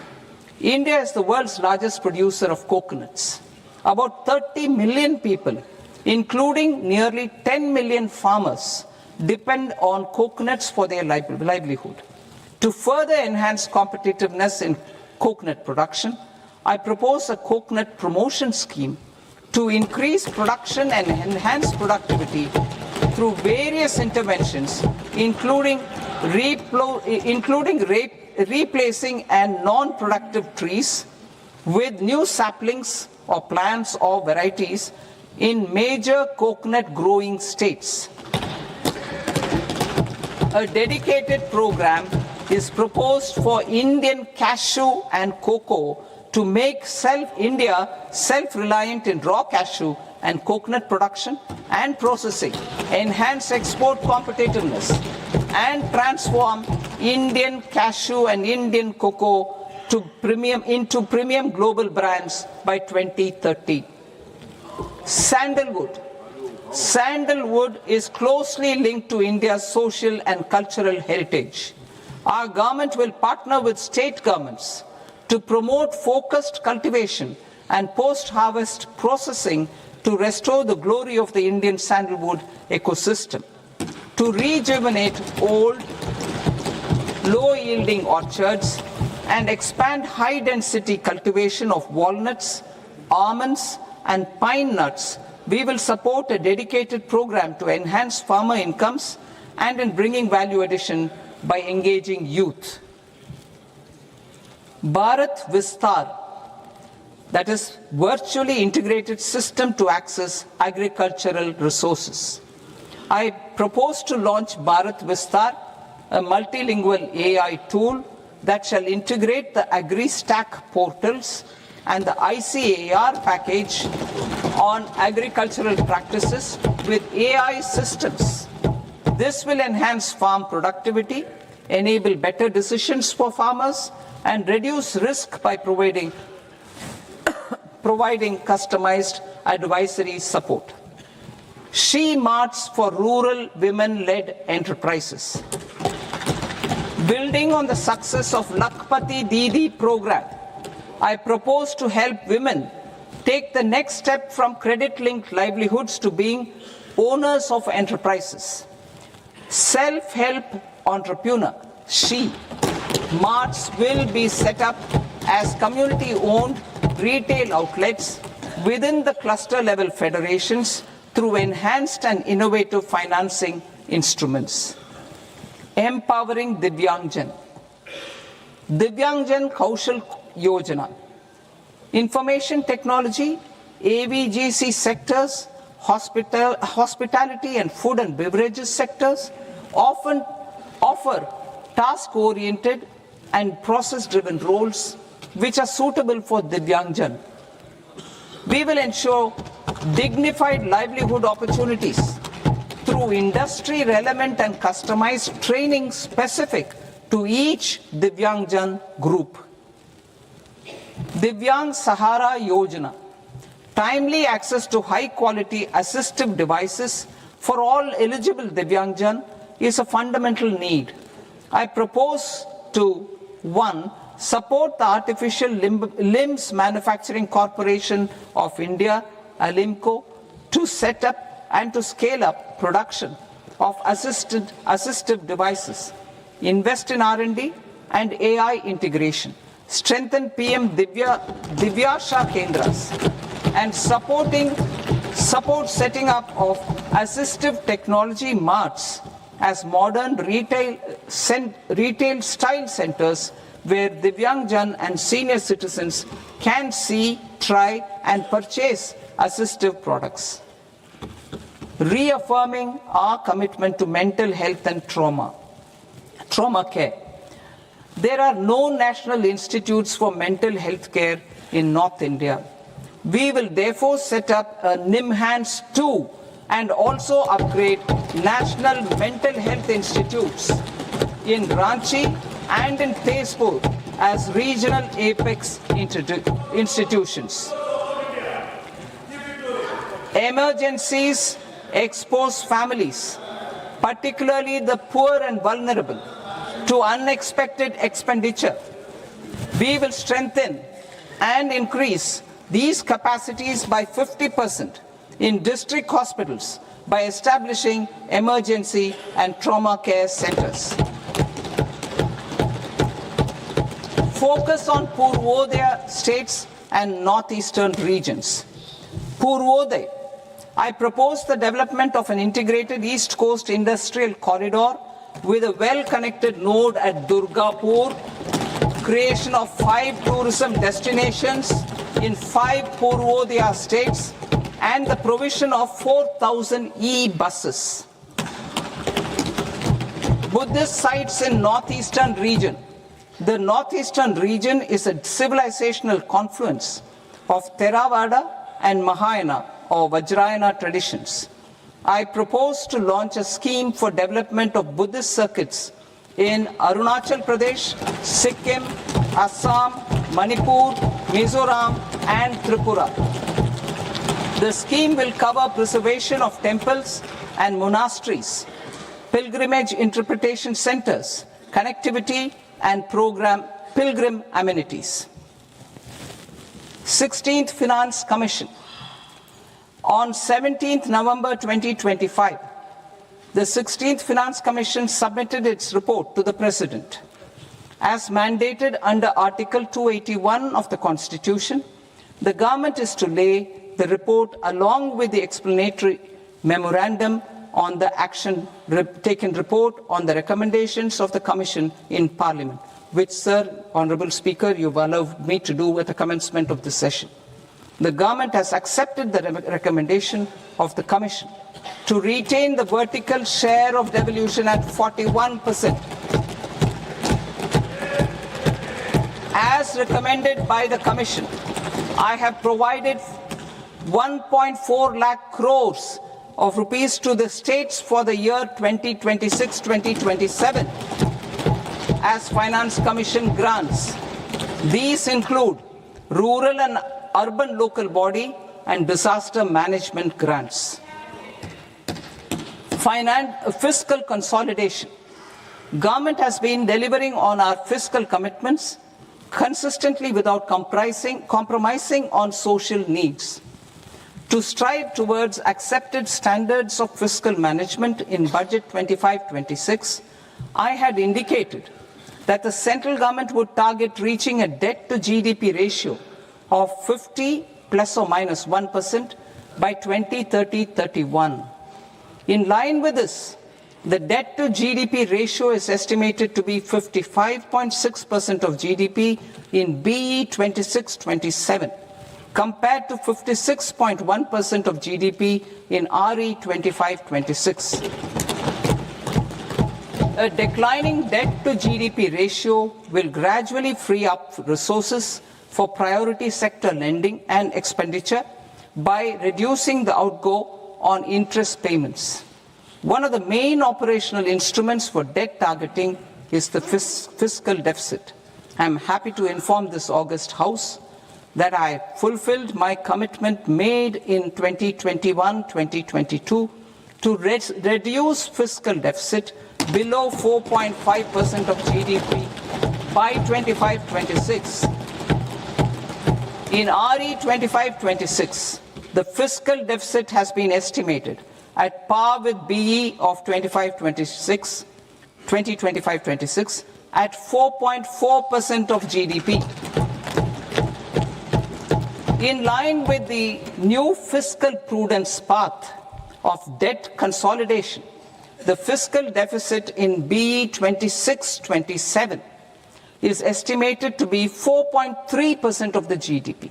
India is the world's largest producer of coconuts. About 30 million people, including nearly 10 million farmers, depend on coconuts for their livelihood. To further enhance competitiveness in coconut production, I propose a coconut promotion scheme to increase production and enhance productivity through various interventions, including replacing and non-productive trees, with new saplings or plants or varieties in major coconut growing states. A dedicated program is proposed for Indian cashew and cocoa to make India self-reliant in raw cashew and coconut production and processing, enhance export competitiveness, and transform Indian cashew and Indian cocoa into premium global brands by 2030. Sandalwood. Sandalwood is closely linked to India's social and cultural heritage. Our government will partner with state governments to promote focused cultivation and post-harvest processing to restore the glory of the Indian sandalwood ecosystem, to rejuvenate old, low-yielding orchards, and expand high-density cultivation of walnuts, almonds, and pine nuts. We will support a dedicated program to enhance farmer incomes and in bringing value addition by engaging youth. Bharat Vistar, that is virtually integrated system to access agricultural resources. I propose to launch Bharat Vistar, a multilingual AI tool that shall integrate the AgriStack portals and the ICAR package on agricultural practices with AI systems. This will enhance farm productivity, enable better decisions for farmers, and reduce risk by providing customized advisory support. She Marts for rural women-led enterprises. Building on the success of Lakpati Didi program, I propose to help women take the next step from credit-linked livelihoods to being owners of enterprises. Self-help entrepreneur, She Marts will be set up as community-owned retail outlets within the cluster-level federations through enhanced and innovative financing instruments. Empowering Divyangjan. Divyangjan Kaushal Yojana. Information technology, AVGC sectors, hospitality and food and beverages sectors often offer task-oriented and process-driven roles which are suitable for Divyangjan. We will ensure dignified livelihood opportunities through industry-relevant and customized training specific to each Divyangjan group. Divyang Sahara Yojana. Timely access to high-quality assistive devices for all eligible Divyangjan is a fundamental need. I propose to 1. Support the Artificial Limbs Manufacturing Corporation of India, Alimco, to set up and to scale up production of assistive devices, invest in R&D and AI integration, strengthen PM Divyasha Kendras, and support setting up of assistive technology marts as modern retail style centers where Divyangjan and senior citizens can see, try and purchase assistive products. Reaffirming our commitment to mental health and trauma care. There are no national institutes for mental health care in North India. We will therefore set up a NIMHANS 2 and also upgrade national mental health institutes in Ranchi and in Tezpur as regional apex institutions. Emergencies expose families, particularly the poor and vulnerable, to unexpected expenditure. We will strengthen and increase these capacities by 50% in district hospitals by establishing emergency and trauma care centers. Focus on Purvodaya states and northeastern regions. Purvodaya. I propose the development of an integrated East Coast industrial corridor with a well-connected node at Durgapur, creation of 5 tourism destinations in 5 Purvodaya states, and the provision of 4,000 e-buses. Buddhist sites in northeastern region. The northeastern region is a civilizational confluence of Theravada and Mahayana or Vajrayana traditions. I propose to launch a scheme for development of Buddhist circuits in Arunachal Pradesh, Sikkim, Assam, Manipur, Mizoram, and Tripura. The scheme will cover preservation of temples and monasteries, pilgrimage interpretation centers, connectivity, and pilgrim amenities. 16th Finance Commission. On 17th November 2025, the 16th Finance Commission submitted its report to the President. As mandated under Article 281 of the Constitution, the government is to lay the report along with the explanatory memorandum on the action taken report on the recommendations of the Commission in Parliament, which, Sir, Honourable Speaker, you've allowed me to do at the commencement of this session. The government has accepted the recommendation of the Commission to retain the vertical share of devolution at 41%. As recommended by the Commission, I have provided 1.4 lakh crores of rupees to the states for the year 2026-2027 as Finance Commission grants. These include rural and urban local body and disaster management grants. Fiscal consolidation. Government has been delivering on our fiscal commitments consistently without compromising on social needs. To strive towards accepted standards of fiscal management in Budget 25-26, I had indicated that the central government would target reaching a debt to GDP ratio of 50 plus or minus 1% by 2030-31. In line with this, the debt to GDP ratio is estimated to be 55.6% of GDP in BE 26-27, compared to 56.1% of GDP in RE 25-26. A declining debt to GDP ratio will gradually free up resources for priority sector lending and expenditure by reducing the outgo on interest payments. One of the main operational instruments for debt targeting is the fiscal deficit. I am happy to inform this august House that I fulfilled my commitment made in 2021-2022 to reduce fiscal deficit below 4.5% of GDP by 25-26. In RE 25-26, the fiscal deficit has been estimated at par with BE of 2025-26 at 4.4% of GDP. In line with the new fiscal prudence path of debt consolidation, the fiscal deficit in BE 26-27 is estimated to be 4.3% of the GDP.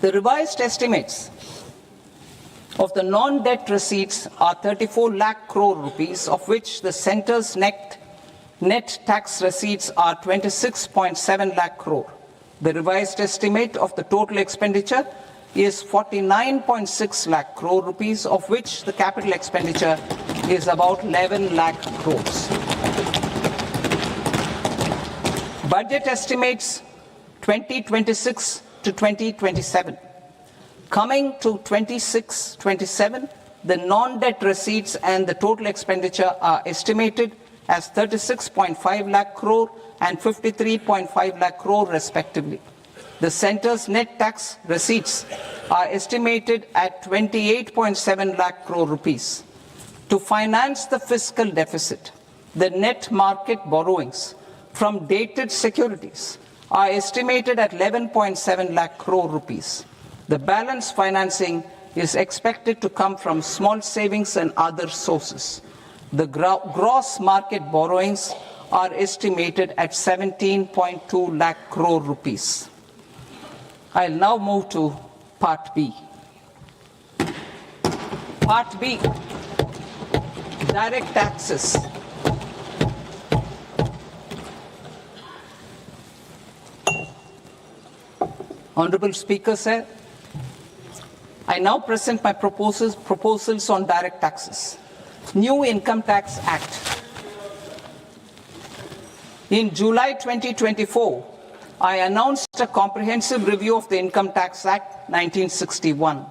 The revised estimates of the non-debt receipts are 34 lakh crore rupees, of which the centre's net tax receipts are 26.7 lakh crore. The revised estimate of the total expenditure is 49.6 lakh crore rupees, of which the capital expenditure is about 11 lakh crores. Budget estimates 2026 to 2027. Coming to 26-27, the non-debt receipts and the total expenditure are estimated as 36.5 lakh crore and 53.5 lakh crore respectively. The centre's net tax receipts are estimated at 28.7 lakh crore rupees. To finance the fiscal deficit, the net market borrowings from dated securities are estimated at 11.7 lakh crore rupees. The balance financing is expected to come from small savings and other sources. The gross market borrowings are estimated at 17.2 lakh crore rupees. I'll now move to Part B. Part B, direct taxes. Honorable Speaker, sir, I now present my proposals on direct taxes. New Income Tax Act. In July 2024, I announced a comprehensive review of the Income Tax Act 1961.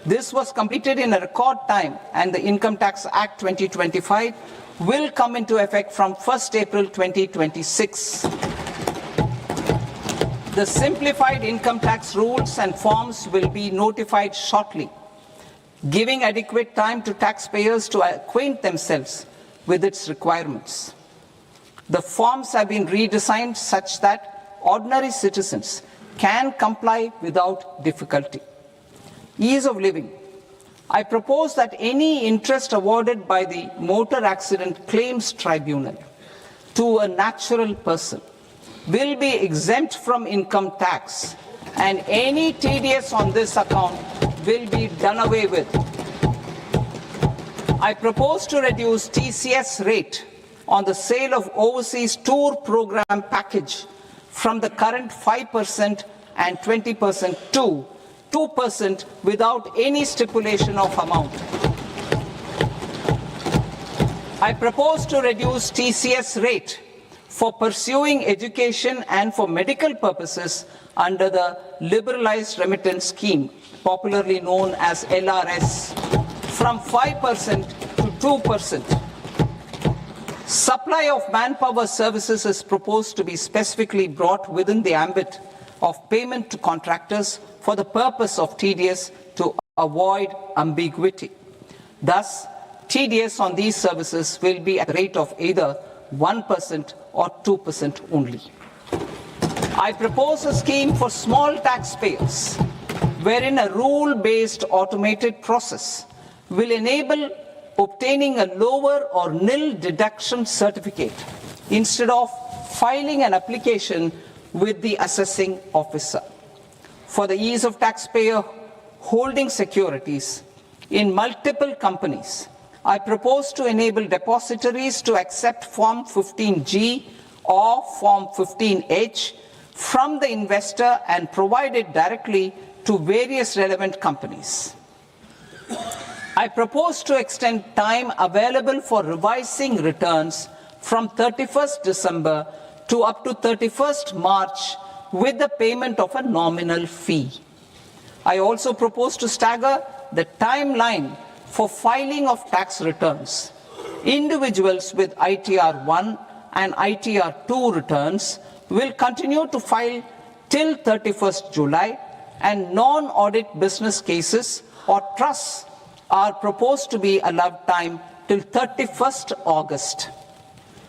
This was completed in a record time, and the Income Tax Act 2025 will come into effect from 1st April 2026. The simplified income tax rules and forms will be notified shortly, giving adequate time to taxpayers to acquaint themselves with its requirements. The forms have been redesigned such that ordinary citizens can comply without difficulty. Ease of living. I propose that any interest awarded by the Motor Accident Claims Tribunal to a natural person will be exempt from income tax, and any TDS on this account will be done away with. I propose to reduce TCS rate on the sale of overseas tour program package from the current 5% and 20% to 2% without any stipulation of amount. I propose to reduce TCS rate for pursuing education and for medical purposes under the Liberalized Remittance Scheme, popularly known as LRS, from 5% to 2%. Supply of manpower services is proposed to be specifically brought within the ambit of payment to contractors for the purpose of TDS to avoid ambiguity. Thus, TDS on these services will be at the rate of either 1% or 2% only. I propose a scheme for small taxpayers, wherein a rule-based automated process will enable obtaining a lower or nil deduction certificate instead of filing an application with the assessing officer. For the ease of taxpayer holding securities in multiple companies, I propose to enable depositories to accept Form 15G or Form 15H from the investor and provide it directly to various relevant companies. I propose to extend time available for revising returns from 31st December to up to 31st March with the payment of a nominal fee. I also propose to stagger the timeline for filing of tax returns. Individuals with ITR 1 and ITR 2 returns will continue to file till 31st July, and non-audit business cases or trusts are proposed to be allowed time till 31st August.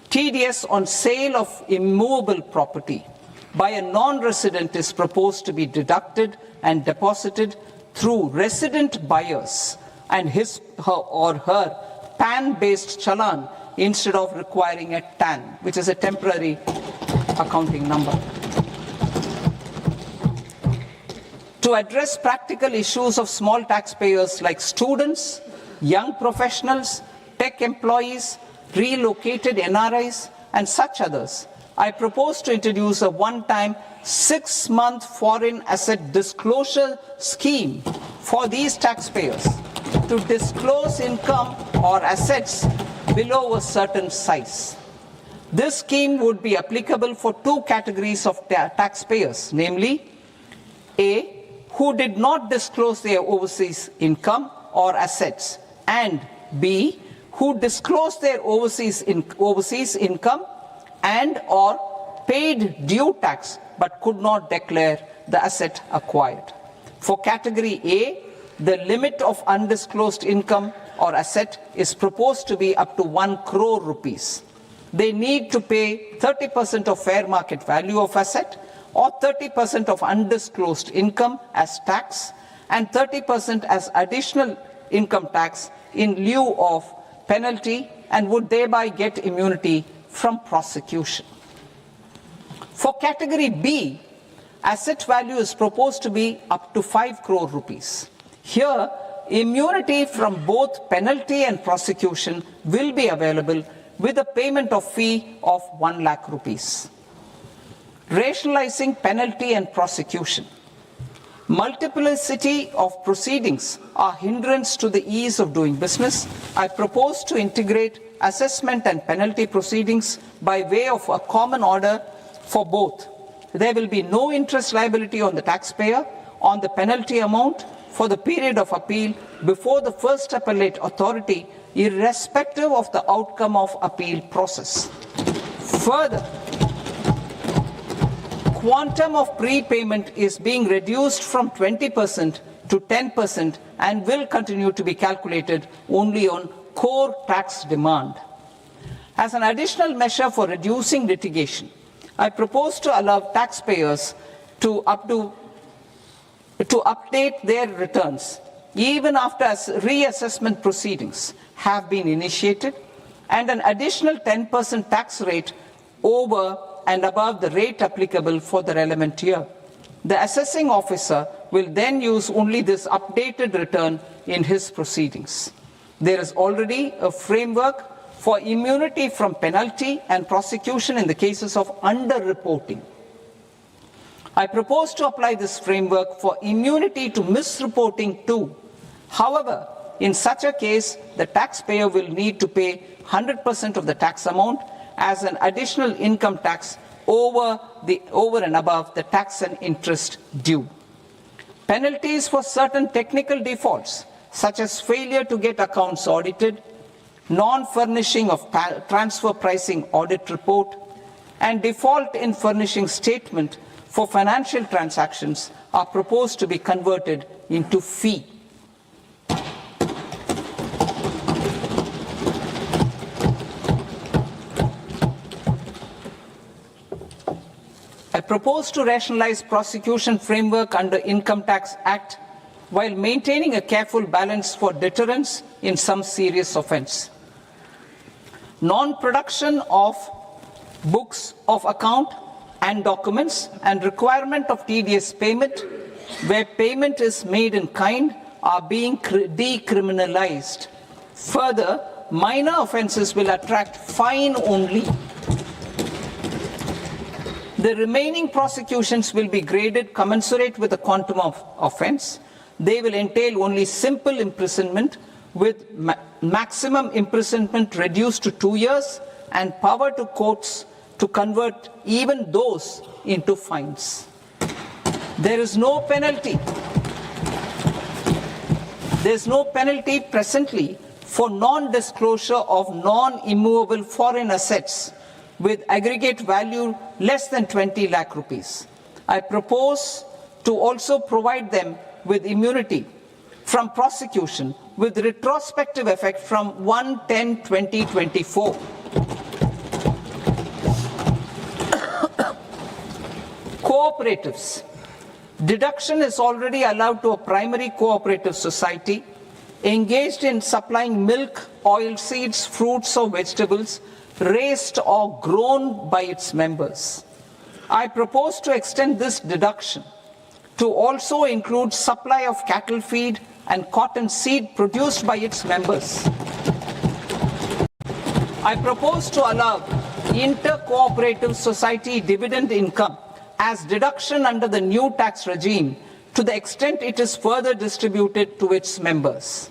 TDS on sale of immovable property by a non-resident is proposed to be deducted and deposited through resident buyers and his or her PAN-based challan instead of requiring a TAN, which is a temporary accounting number. To address practical issues of small taxpayers like students, young professionals, tech employees, relocated NRIs, and such others, I propose to introduce a one-time 6-month foreign asset disclosure scheme for these taxpayers to disclose income or assets below a certain size. This scheme would be applicable for two categories of taxpayers, namely A, who did not disclose their overseas income or assets, and B, who disclosed their overseas income and or paid due tax but could not declare the asset acquired. For category A, the limit of undisclosed income or asset is proposed to be up to 1 crore rupees. They need to pay 30% of fair market value of asset or 30% of undisclosed income as tax and 30% as additional income tax in lieu of penalty and would thereby get immunity from prosecution. For category B, asset value is proposed to be up to 5 crore rupees. Here, immunity from both penalty and prosecution will be available with a payment of fee of 1 lakh rupees. Rationalizing penalty and prosecution. Multiplicity of proceedings are hindrance to the ease of doing business. I propose to integrate assessment and penalty proceedings by way of a common order for both. There will be no interest liability on the taxpayer on the penalty amount for the period of appeal before the first appellate authority, irrespective of the outcome of appeal process. Further, quantum of prepayment is being reduced from 20% to 10% and will continue to be calculated only on core tax demand. As an additional measure for reducing litigation, I propose to allow taxpayers to update their returns even after reassessment proceedings have been initiated, and an additional 10% tax rate over and above the rate applicable for the relevant year. The assessing officer will then use only this updated return in his proceedings. There is already a framework for immunity from penalty and prosecution in the cases of underreporting. I propose to apply this framework for immunity to misreporting too. However, in such a case, the taxpayer will need to pay 100% of the tax amount as an additional income tax over and above the tax and interest due. Penalties for certain technical defaults, such as failure to get accounts audited, non-furnishing of transfer pricing audit report, and default in furnishing statement for financial transactions are proposed to be converted into fee. I propose to rationalize prosecution framework under Income Tax Act while maintaining a careful balance for deterrence in some serious offence. Non-production of books of account and documents and requirement of TDS payment where payment is made in kind are being decriminalized. Further, minor offences will attract fine only. The remaining prosecutions will be graded commensurate with the quantum of offence. They will entail only simple imprisonment with maximum imprisonment reduced to 2 years and power to courts to convert even those into fines. There is no penalty. There is no penalty presently for non-disclosure of non-immovable foreign assets with aggregate value less than 20 lakh rupees. I propose to also provide them with immunity from prosecution with retrospective effect from 1/10/2024. Cooperatives. Deduction is already allowed to a primary cooperative society engaged in supplying milk, oilseeds, fruits or vegetables raised or grown by its members. I propose to extend this deduction to also include supply of cattle feed and cotton seed produced by its members. I propose to allow inter-cooperative society dividend income as deduction under the new tax regime to the extent it is further distributed to its members.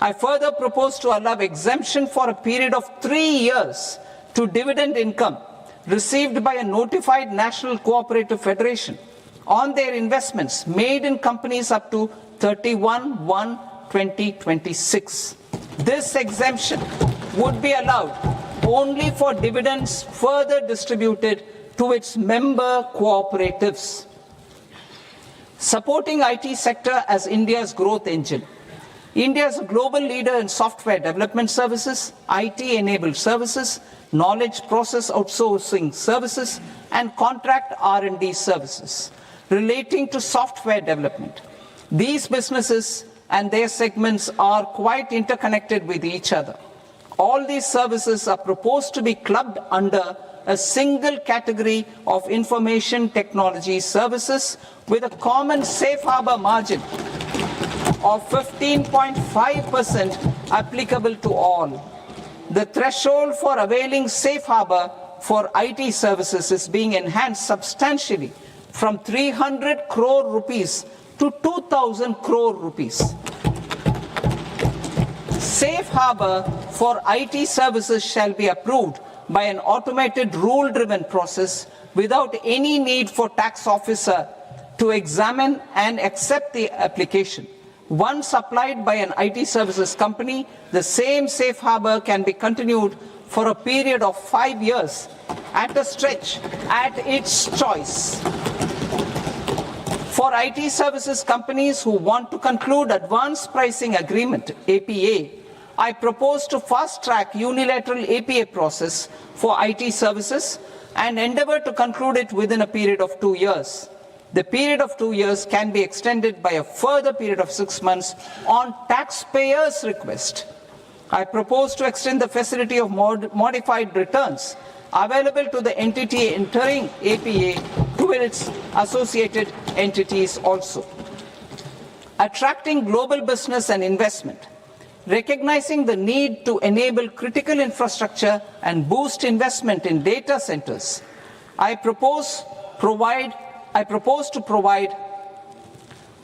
I further propose to allow exemption for a period of 3 years to dividend income received by a notified national cooperative federation on their investments made in companies up to 31/1/2026. This exemption would be allowed only for dividends further distributed to its member cooperatives. Supporting IT sector as India's growth engine. India is a global leader in software development services, IT-enabled services, knowledge process outsourcing services, and contract R&D services relating to software development. These businesses and their segments are quite interconnected with each other. All these services are proposed to be clubbed under a single category of information technology services with a common safe harbor margin of 15.5% applicable to all. The threshold for availing safe harbor for IT services is being enhanced substantially from 300 crore rupees to 2,000 crore rupees. Safe harbor for IT services shall be approved by an automated rule-driven process without any need for tax officer to examine and accept the application. Once applied by an IT services company, the same safe harbor can be continued for a period of 5 years at a stretch at its choice. For IT services companies who want to conclude advanced pricing agreement, APA, I propose to fast-track unilateral APA process for IT services and endeavor to conclude it within a period of 2 years. The period of 2 years can be extended by a further period of 6 months on taxpayers' request. I propose to extend the facility of modified returns available to the entity entering APA to its associated entities also. Attracting global business and investment. Recognizing the need to enable critical infrastructure and boost investment in data centers, I propose to provide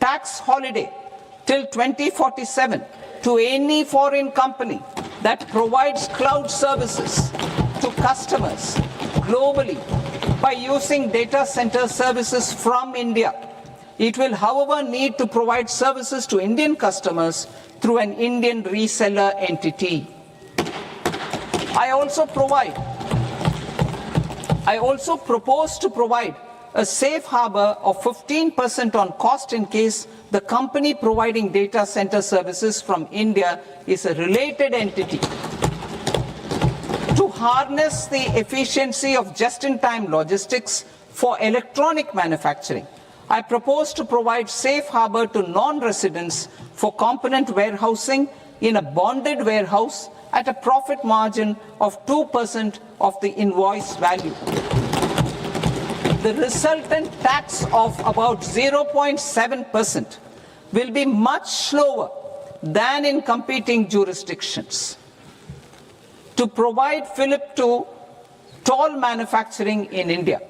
tax holiday till 2047 to any foreign company that provides cloud services to customers globally by using data center services from India. It will, however, need to provide services to Indian customers through an Indian reseller entity. I also propose to provide a safe harbor of 15% on cost in case the company providing data center services from India is a related entity. To harness the efficiency of just-in-time logistics for electronic manufacturing, I propose to provide safe harbor to non-residents for component warehousing in a bonded warehouse at a profit margin of 2% of the invoice value. The resultant tax of about 0.7% will be much lower than in competing jurisdictions. To provide fillip to toll manufacturing in India,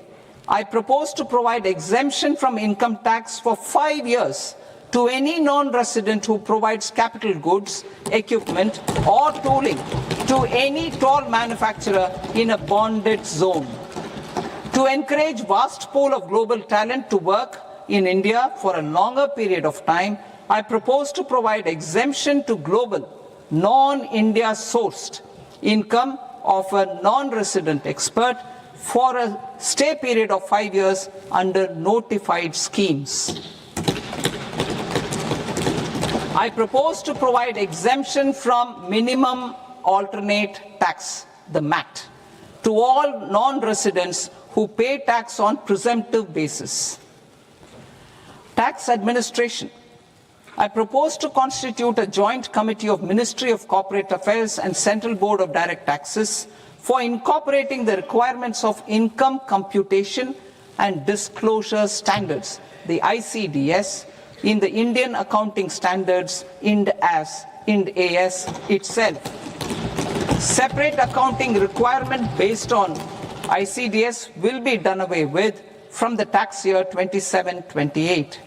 I propose to provide exemption from income tax for 5 years to any non-resident who provides capital goods, equipment, or tooling to any toll manufacturer in a bonded zone. To encourage vast pool of global talent to work in India for a longer period of time, I propose to provide exemption to global, non-India sourced income of a non-resident expert for a stay period of 5 years under notified schemes. I propose to provide exemption from minimum alternate tax, the MAT, to all non-residents who pay tax on presumptive basis. Tax administration. I propose to constitute a joint committee of Ministry of Corporate Affairs and Central Board of Direct Taxes for incorporating the requirements of income computation and disclosure standards, the ICDS, in the Indian Accounting Standards, Ind AS itself. Separate accounting requirement based on ICDS will be done away with from the tax year 27-28.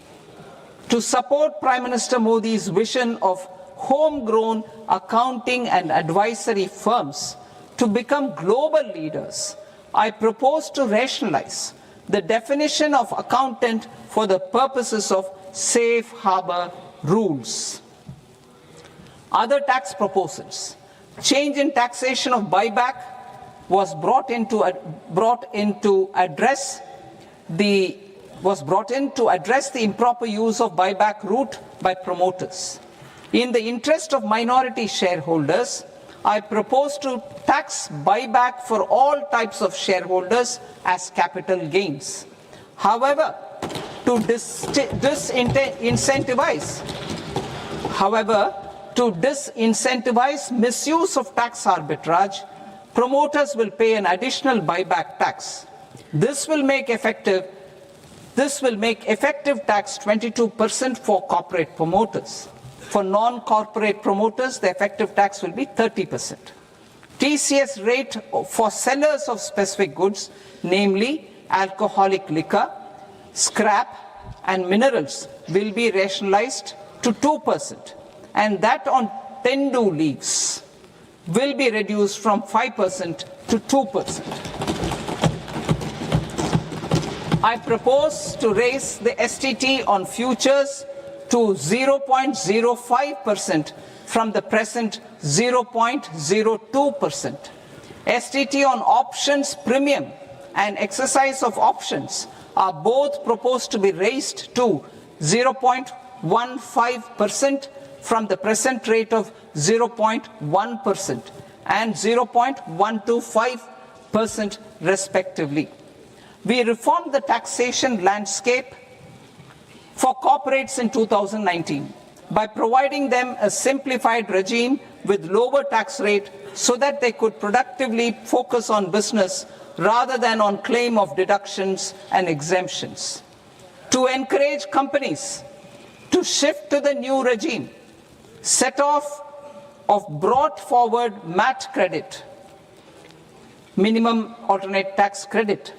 To support Prime Minister Modi's vision of homegrown accounting and advisory firms to become global leaders, I propose to rationalize the definition of accountant for the purposes of safe harbor rules. Other tax proposals. Change in taxation of buyback was brought in to address the improper use of buyback route by promoters. In the interest of minority shareholders, I propose to tax buyback for all types of shareholders as capital gains. However, to disincentivize. However, to disincentivize misuse of tax arbitrage, promoters will pay an additional buyback tax. This will make effective tax 22% for corporate promoters. For non-corporate promoters, the effective tax will be 30%. TCS rate for sellers of specific goods, namely alcoholic liquor, scrap, and minerals, will be rationalized to 2%, and that on tendu leaves will be reduced from 5% to 2%. I propose to raise the STT on futures to 0.05% from the present 0.02%. STT on options premium and exercise of options are both proposed to be raised to 0.15% from the present rate of 0.1% and 0.125% respectively. We reformed the taxation landscape for corporates in 2019 by providing them a simplified regime with lower tax rate so that they could productively focus on business rather than on claim of deductions and exemptions. To encourage companies to shift to the new regime, set-off of brought forward MAT credit, minimum alternate tax credit,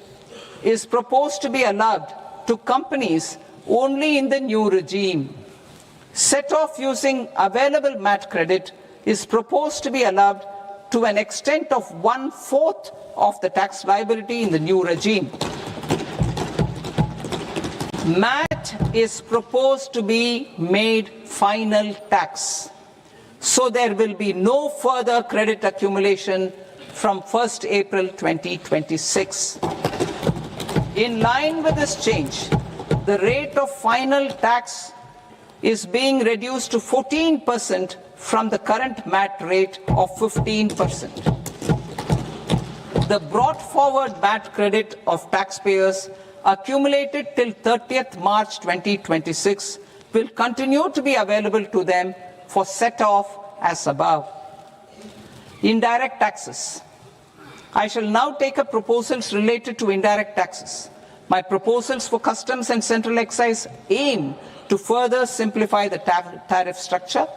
is proposed to be allowed to companies only in the new regime. Set-off using available MAT credit is proposed to be allowed to an extent of 1/4 of the tax liability in the new regime. MAT is proposed to be made final tax, so there will be no further credit accumulation from 1st April 2026. In line with this change, the rate of final tax is being reduced to 14% from the current MAT rate of 15%. The brought forward MAT credit of taxpayers accumulated till 30th March 2026 will continue to be available to them for set-off as above. Indirect taxes. I shall now take up proposals related to indirect taxes. My proposals for customs and central excise aim to further simplify the tariff structure,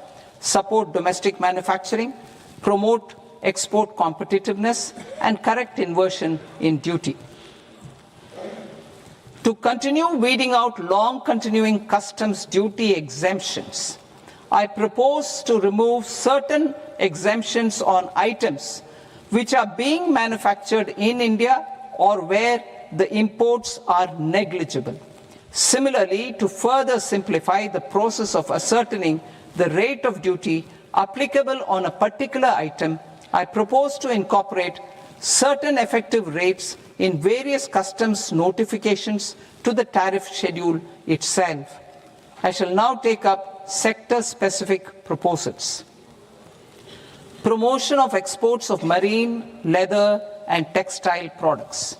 support domestic manufacturing, promote export competitiveness, and correct inversion in duty. To continue weeding out long-continuing customs duty exemptions, I propose to remove certain exemptions on items which are being manufactured in India or where the imports are negligible. Similarly, to further simplify the process of ascertaining the rate of duty applicable on a particular item, I propose to incorporate certain effective rates in various customs notifications to the tariff schedule itself. I shall now take up sector-specific proposals. Promotion of exports of marine, leather, and textile products.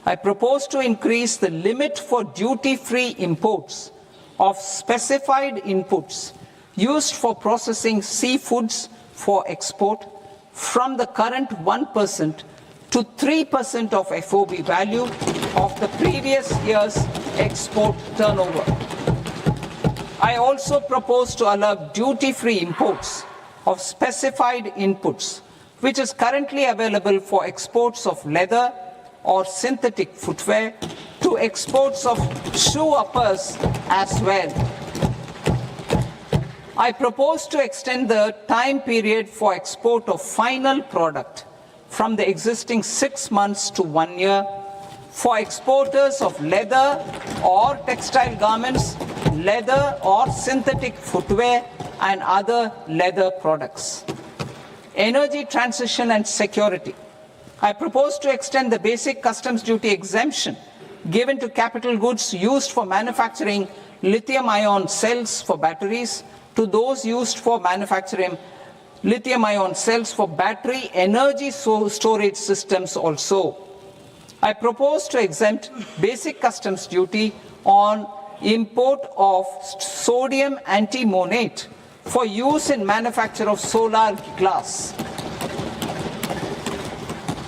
I propose to increase the limit for duty-free imports of specified inputs used for processing seafoods for export from the current 1% to 3% of FOB value of the previous year's export turnover. I also propose to allow duty-free imports of specified inputs, which is currently available for exports of leather or synthetic footwear, to exports of shoe uppers as well. I propose to extend the time period for export of final product from the existing 6 months to 1 year for exporters of leather or textile garments, leather or synthetic footwear, and other leather products. Energy transition and security. I propose to extend the basic customs duty exemption given to capital goods used for manufacturing lithium-ion cells for batteries to those used for manufacturing lithium-ion cells for battery energy storage systems also. I propose to exempt basic customs duty on import of sodium antimonate for use in manufacture of solar glass.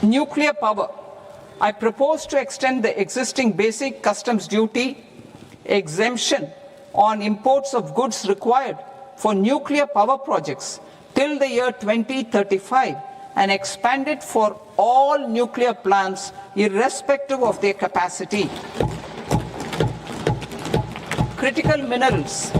Nuclear power. I propose to extend the existing basic customs duty exemption on imports of goods required for nuclear power projects till the year 2035 and expand it for all nuclear plants irrespective of their capacity. Critical minerals.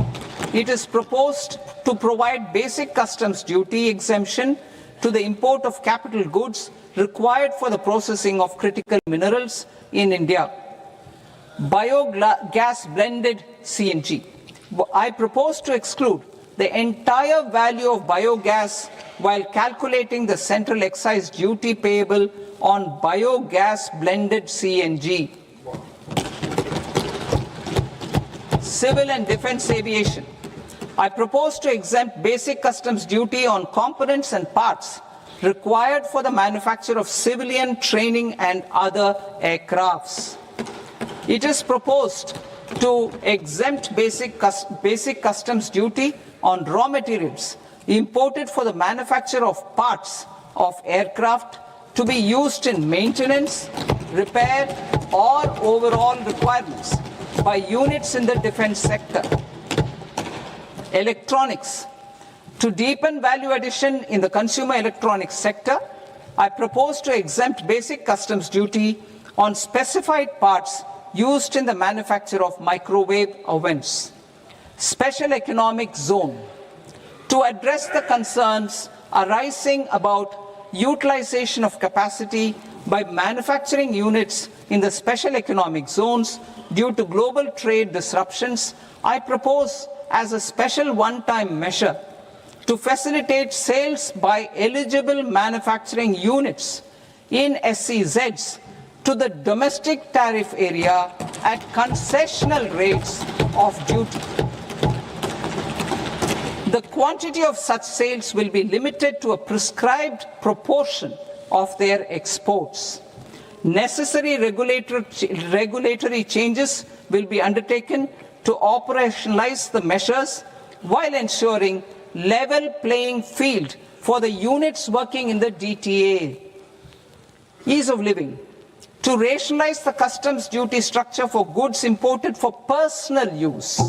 It is proposed to provide basic customs duty exemption to the import of capital goods required for the processing of critical minerals in India. Biogas blended CNG. I propose to exclude the entire value of biogas while calculating the central excise duty payable on biogas blended CNG. Civil and defense aviation. I propose to exempt basic customs duty on components and parts required for the manufacture of civilian training and other aircrafts. It is proposed to exempt basic customs duty on raw materials imported for the manufacture of parts of aircraft to be used in maintenance, repair, or overall requirements by units in the defense sector. Electronics. To deepen value addition in the consumer electronics sector, I propose to exempt basic customs duty on specified parts used in the manufacture of microwave ovens. Special economic zone. To address the concerns arising about utilization of capacity by manufacturing units in the special economic zones due to global trade disruptions, I propose as a special one-time measure to facilitate sales by eligible manufacturing units in SEZs to the domestic tariff area at concessional rates of duty. The quantity of such sales will be limited to a prescribed proportion of their exports. Necessary regulatory changes will be undertaken to operationalize the measures while ensuring level playing field for the units working in the DTA. Ease of living. To rationalize the customs duty structure for goods imported for personal use,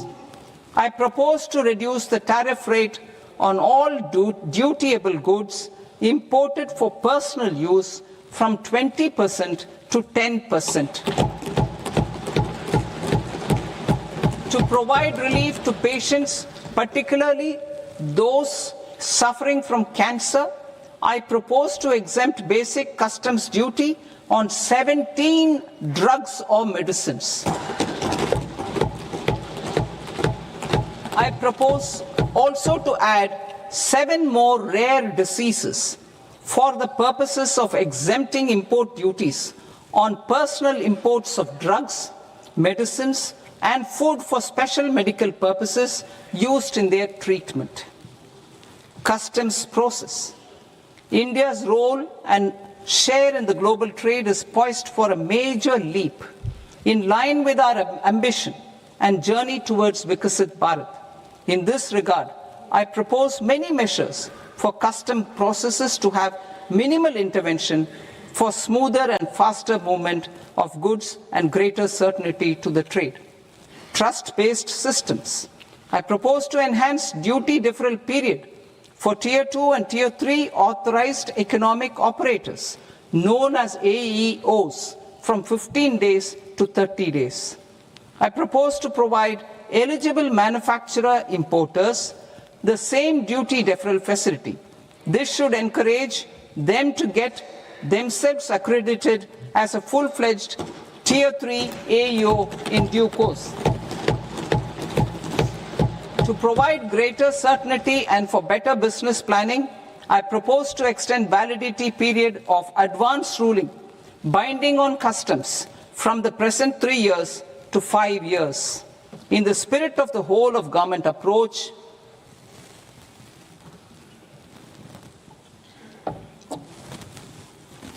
I propose to reduce the tariff rate on all dutiable goods imported for personal use from 20% to 10%. To provide relief to patients, particularly those suffering from cancer, I propose to exempt basic customs duty on 17 drugs or medicines. I propose also to add 7 more rare diseases for the purposes of exempting import duties on personal imports of drugs, medicines, and food for special medical purposes used in their treatment. Customs process. India's role and share in the global trade is poised for a major leap in line with our ambition and journey towards Vikasit Bharat. In this regard, I propose many measures for custom processes to have minimal intervention for smoother and faster movement of goods and greater certainty to the trade. Trust-based systems. I propose to enhance duty deferral period for Tier 2 and Tier 3 authorized economic operators, known as AEOs, from 15 days to 30 days. I propose to provide eligible manufacturer importers the same duty deferral facility. This should encourage them to get themselves accredited as a full-fledged Tier 3 AEO in due course. To provide greater certainty and for better business planning, I propose to extend validity period of advance ruling binding on customs from the present 3 years to 5 years. In the spirit of the whole of government approach,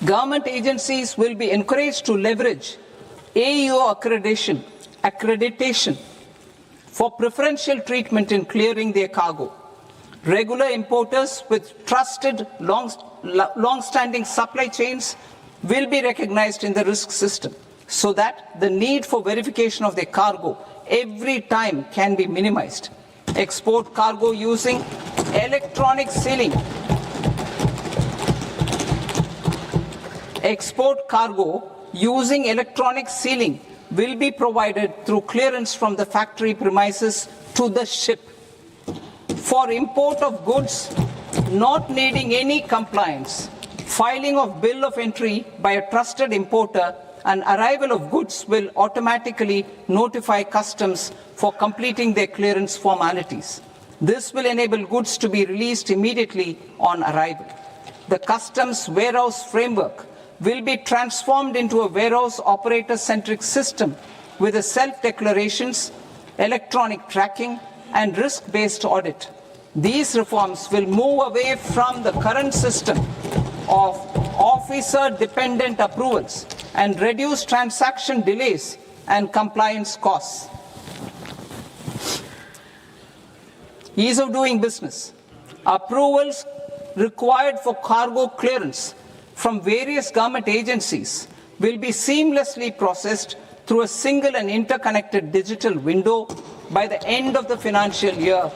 government agencies will be encouraged to leverage AEO accreditation for preferential treatment in clearing their cargo. Regular importers with trusted, long-standing supply chains will be recognized in the risk system so that the need for verification of their cargo every time can be minimized. Export cargo using electronic sealing. Export cargo using electronic sealing will be provided through clearance from the factory premises to the ship. For import of goods not needing any compliance, filing of bill of entry by a trusted importer and arrival of goods will automatically notify customs for completing their clearance formalities. This will enable goods to be released immediately on arrival. The customs warehouse framework will be transformed into a warehouse operator-centric system with a self-declarations, electronic tracking, and risk-based audit. These reforms will move away from the current system of officer-dependent approvals and reduce transaction delays and compliance costs. Ease of doing business. Approvals required for cargo clearance from various government agencies will be seamlessly processed through a single and interconnected digital window by the end of the financial year.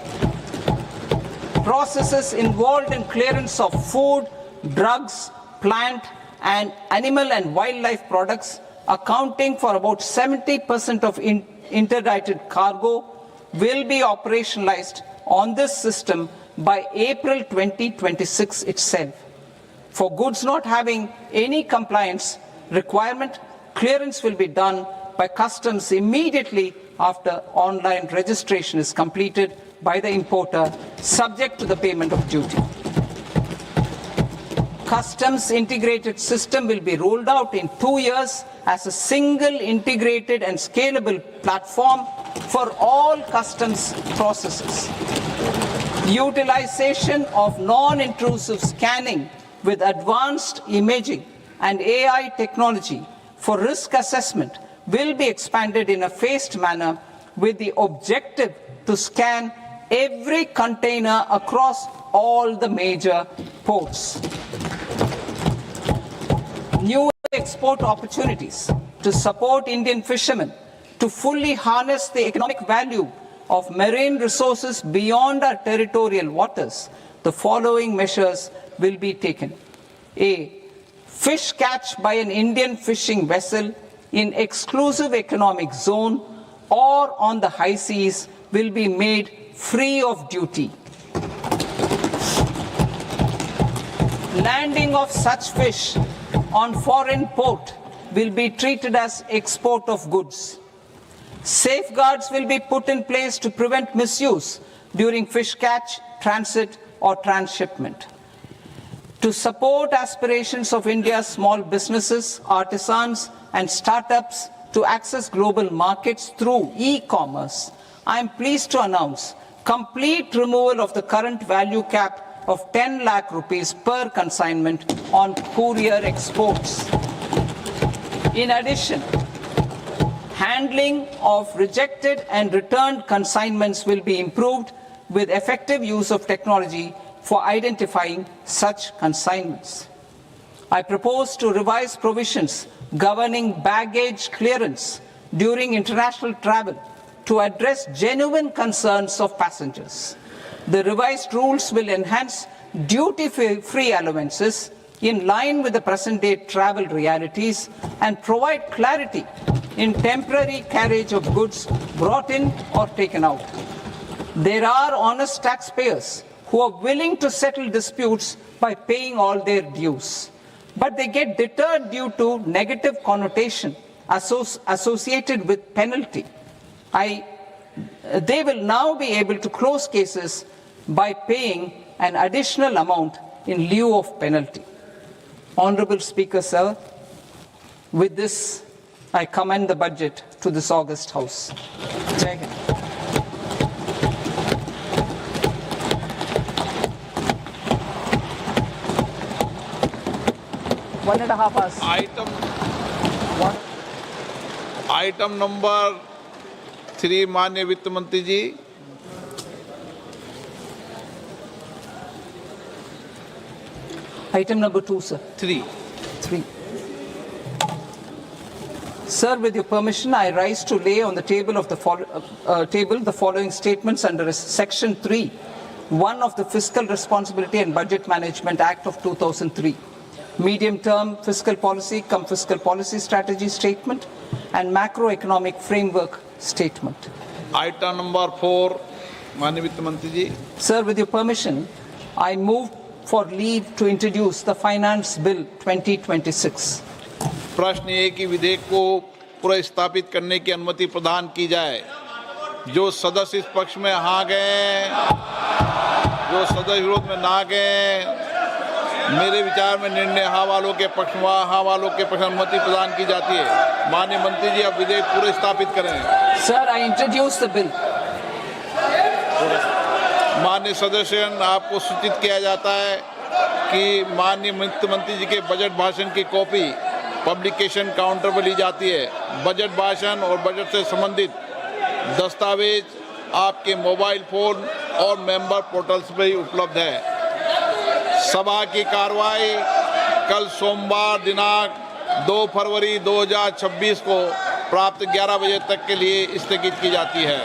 Processes involved in clearance of food, drugs, plant, and animal and wildlife products, accounting for about 70% of interdicted cargo, will be operationalized on this system by April 2026 itself. For goods not having any compliance requirement, clearance will be done by customs immediately after online registration is completed by the importer, subject to the payment of duty. Customs integrated system will be rolled out in 2 years as a single integrated and scalable platform for all customs processes. Utilization of non-intrusive scanning with advanced imaging and AI technology for risk assessment will be expanded in a phased manner with the objective to scan every container across all the major ports. New export opportunities to support Indian fishermen to fully harness the economic value of marine resources beyond our territorial waters. The following measures will be taken. A. Fish catch by an Indian fishing vessel in exclusive economic zone or on the high seas will be made free of duty. Landing of such fish on foreign port will be treated as export of goods. Safeguards will be put in place to prevent misuse during fish catch, transit, or transshipment. To support aspirations of India's small businesses, artisans, and startups to access global markets through e-commerce, I am pleased to announce complete removal of the current value cap of 10 lakh rupees per consignment on courier exports. In addition, handling of rejected and returned consignments will be improved with effective use of technology for identifying such consignments. I propose to revise provisions governing baggage clearance during international travel to address genuine concerns of passengers. The revised rules will enhance duty-free allowances in line with the present-day travel realities and provide clarity in temporary carriage of goods brought in or taken out. There are honest taxpayers who are willing to settle disputes by paying all their dues, but they get deterred due to negative connotation associated with penalty. They will now be able to close cases by paying an additional amount in lieu of penalty. Honorable Speaker, sir, with this, I commend the budget to this august House. Jai Hind. One and a half hours. Item number 3 माननीय वित्त मंत्री जी। Item number 2, sir. 3। 3. Sir, with your permission, I rise to lay on the table of the the following statements under Section 3, 1 of the Fiscal Responsibility and Budget Management Act of 2003, medium-term fiscal policy cum fiscal policy strategy statement, and macroeconomic framework statement. Item number 4 माननीय वित्त मंत्री जी। Sir, with your permission, I move for leave to introduce the Finance Bill 2026. प्रश्न ये कि विधेयक को पुनर्स्थापित करने की अनुमति प्रदान की जाए। जो सदस्य इस पक्ष में हाँ गए, जो सदस्य विरोध में ना गए, मेरे विचार में निर्णय हाँ वालों के पक्ष में, हाँ वालों के पक्ष में अनुमति प्रदान की जाती है। माननीय मंत्री जी, अब विधेयक पुनर्स्थापित करें। Sir, I introduce the bill. माननीय सदस्य, आपको सूचित किया जाता है कि माननीय वित्त मंत्री जी के बजट भाषण की कॉपी पब्लिकेशन काउंटर पर ली जाती है। बजट भाषण और बजट से संबंधित दस्तावेज आपके मोबाइल फोन और मेंबर पोर्टल्स पर ही उपलब्ध है। सभा की कार्रवाई कल सोमवार दिनांक 2 फरवरी 2026 को प्राप्त 11 बजे तक के लिए स्थगित की जाती है।